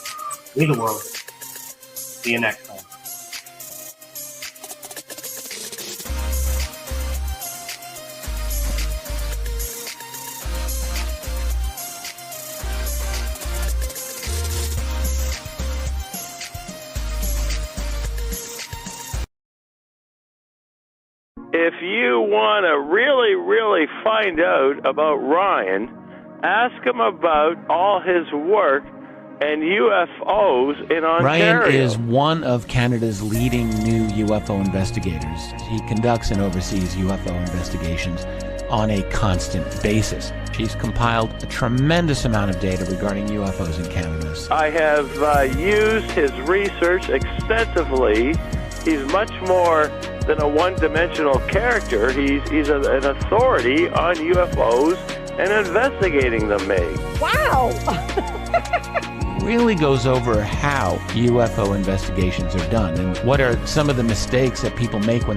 Speaker 2: Lead the world. See you next time.
Speaker 7: If you want to really find out about Ryan, ask him about all his work and UFOs in Ontario.
Speaker 8: Ryan is one of Canada's leading new UFO investigators. He conducts and oversees UFO investigations on a constant basis. He's compiled a tremendous amount of data regarding UFOs in Canada.
Speaker 7: I have used his research extensively. He's much more than a one-dimensional character. He's an authority on UFOs and investigating them, Meg.
Speaker 9: Wow!
Speaker 8: Really goes over how UFO investigations are done and what are some of the mistakes that people make when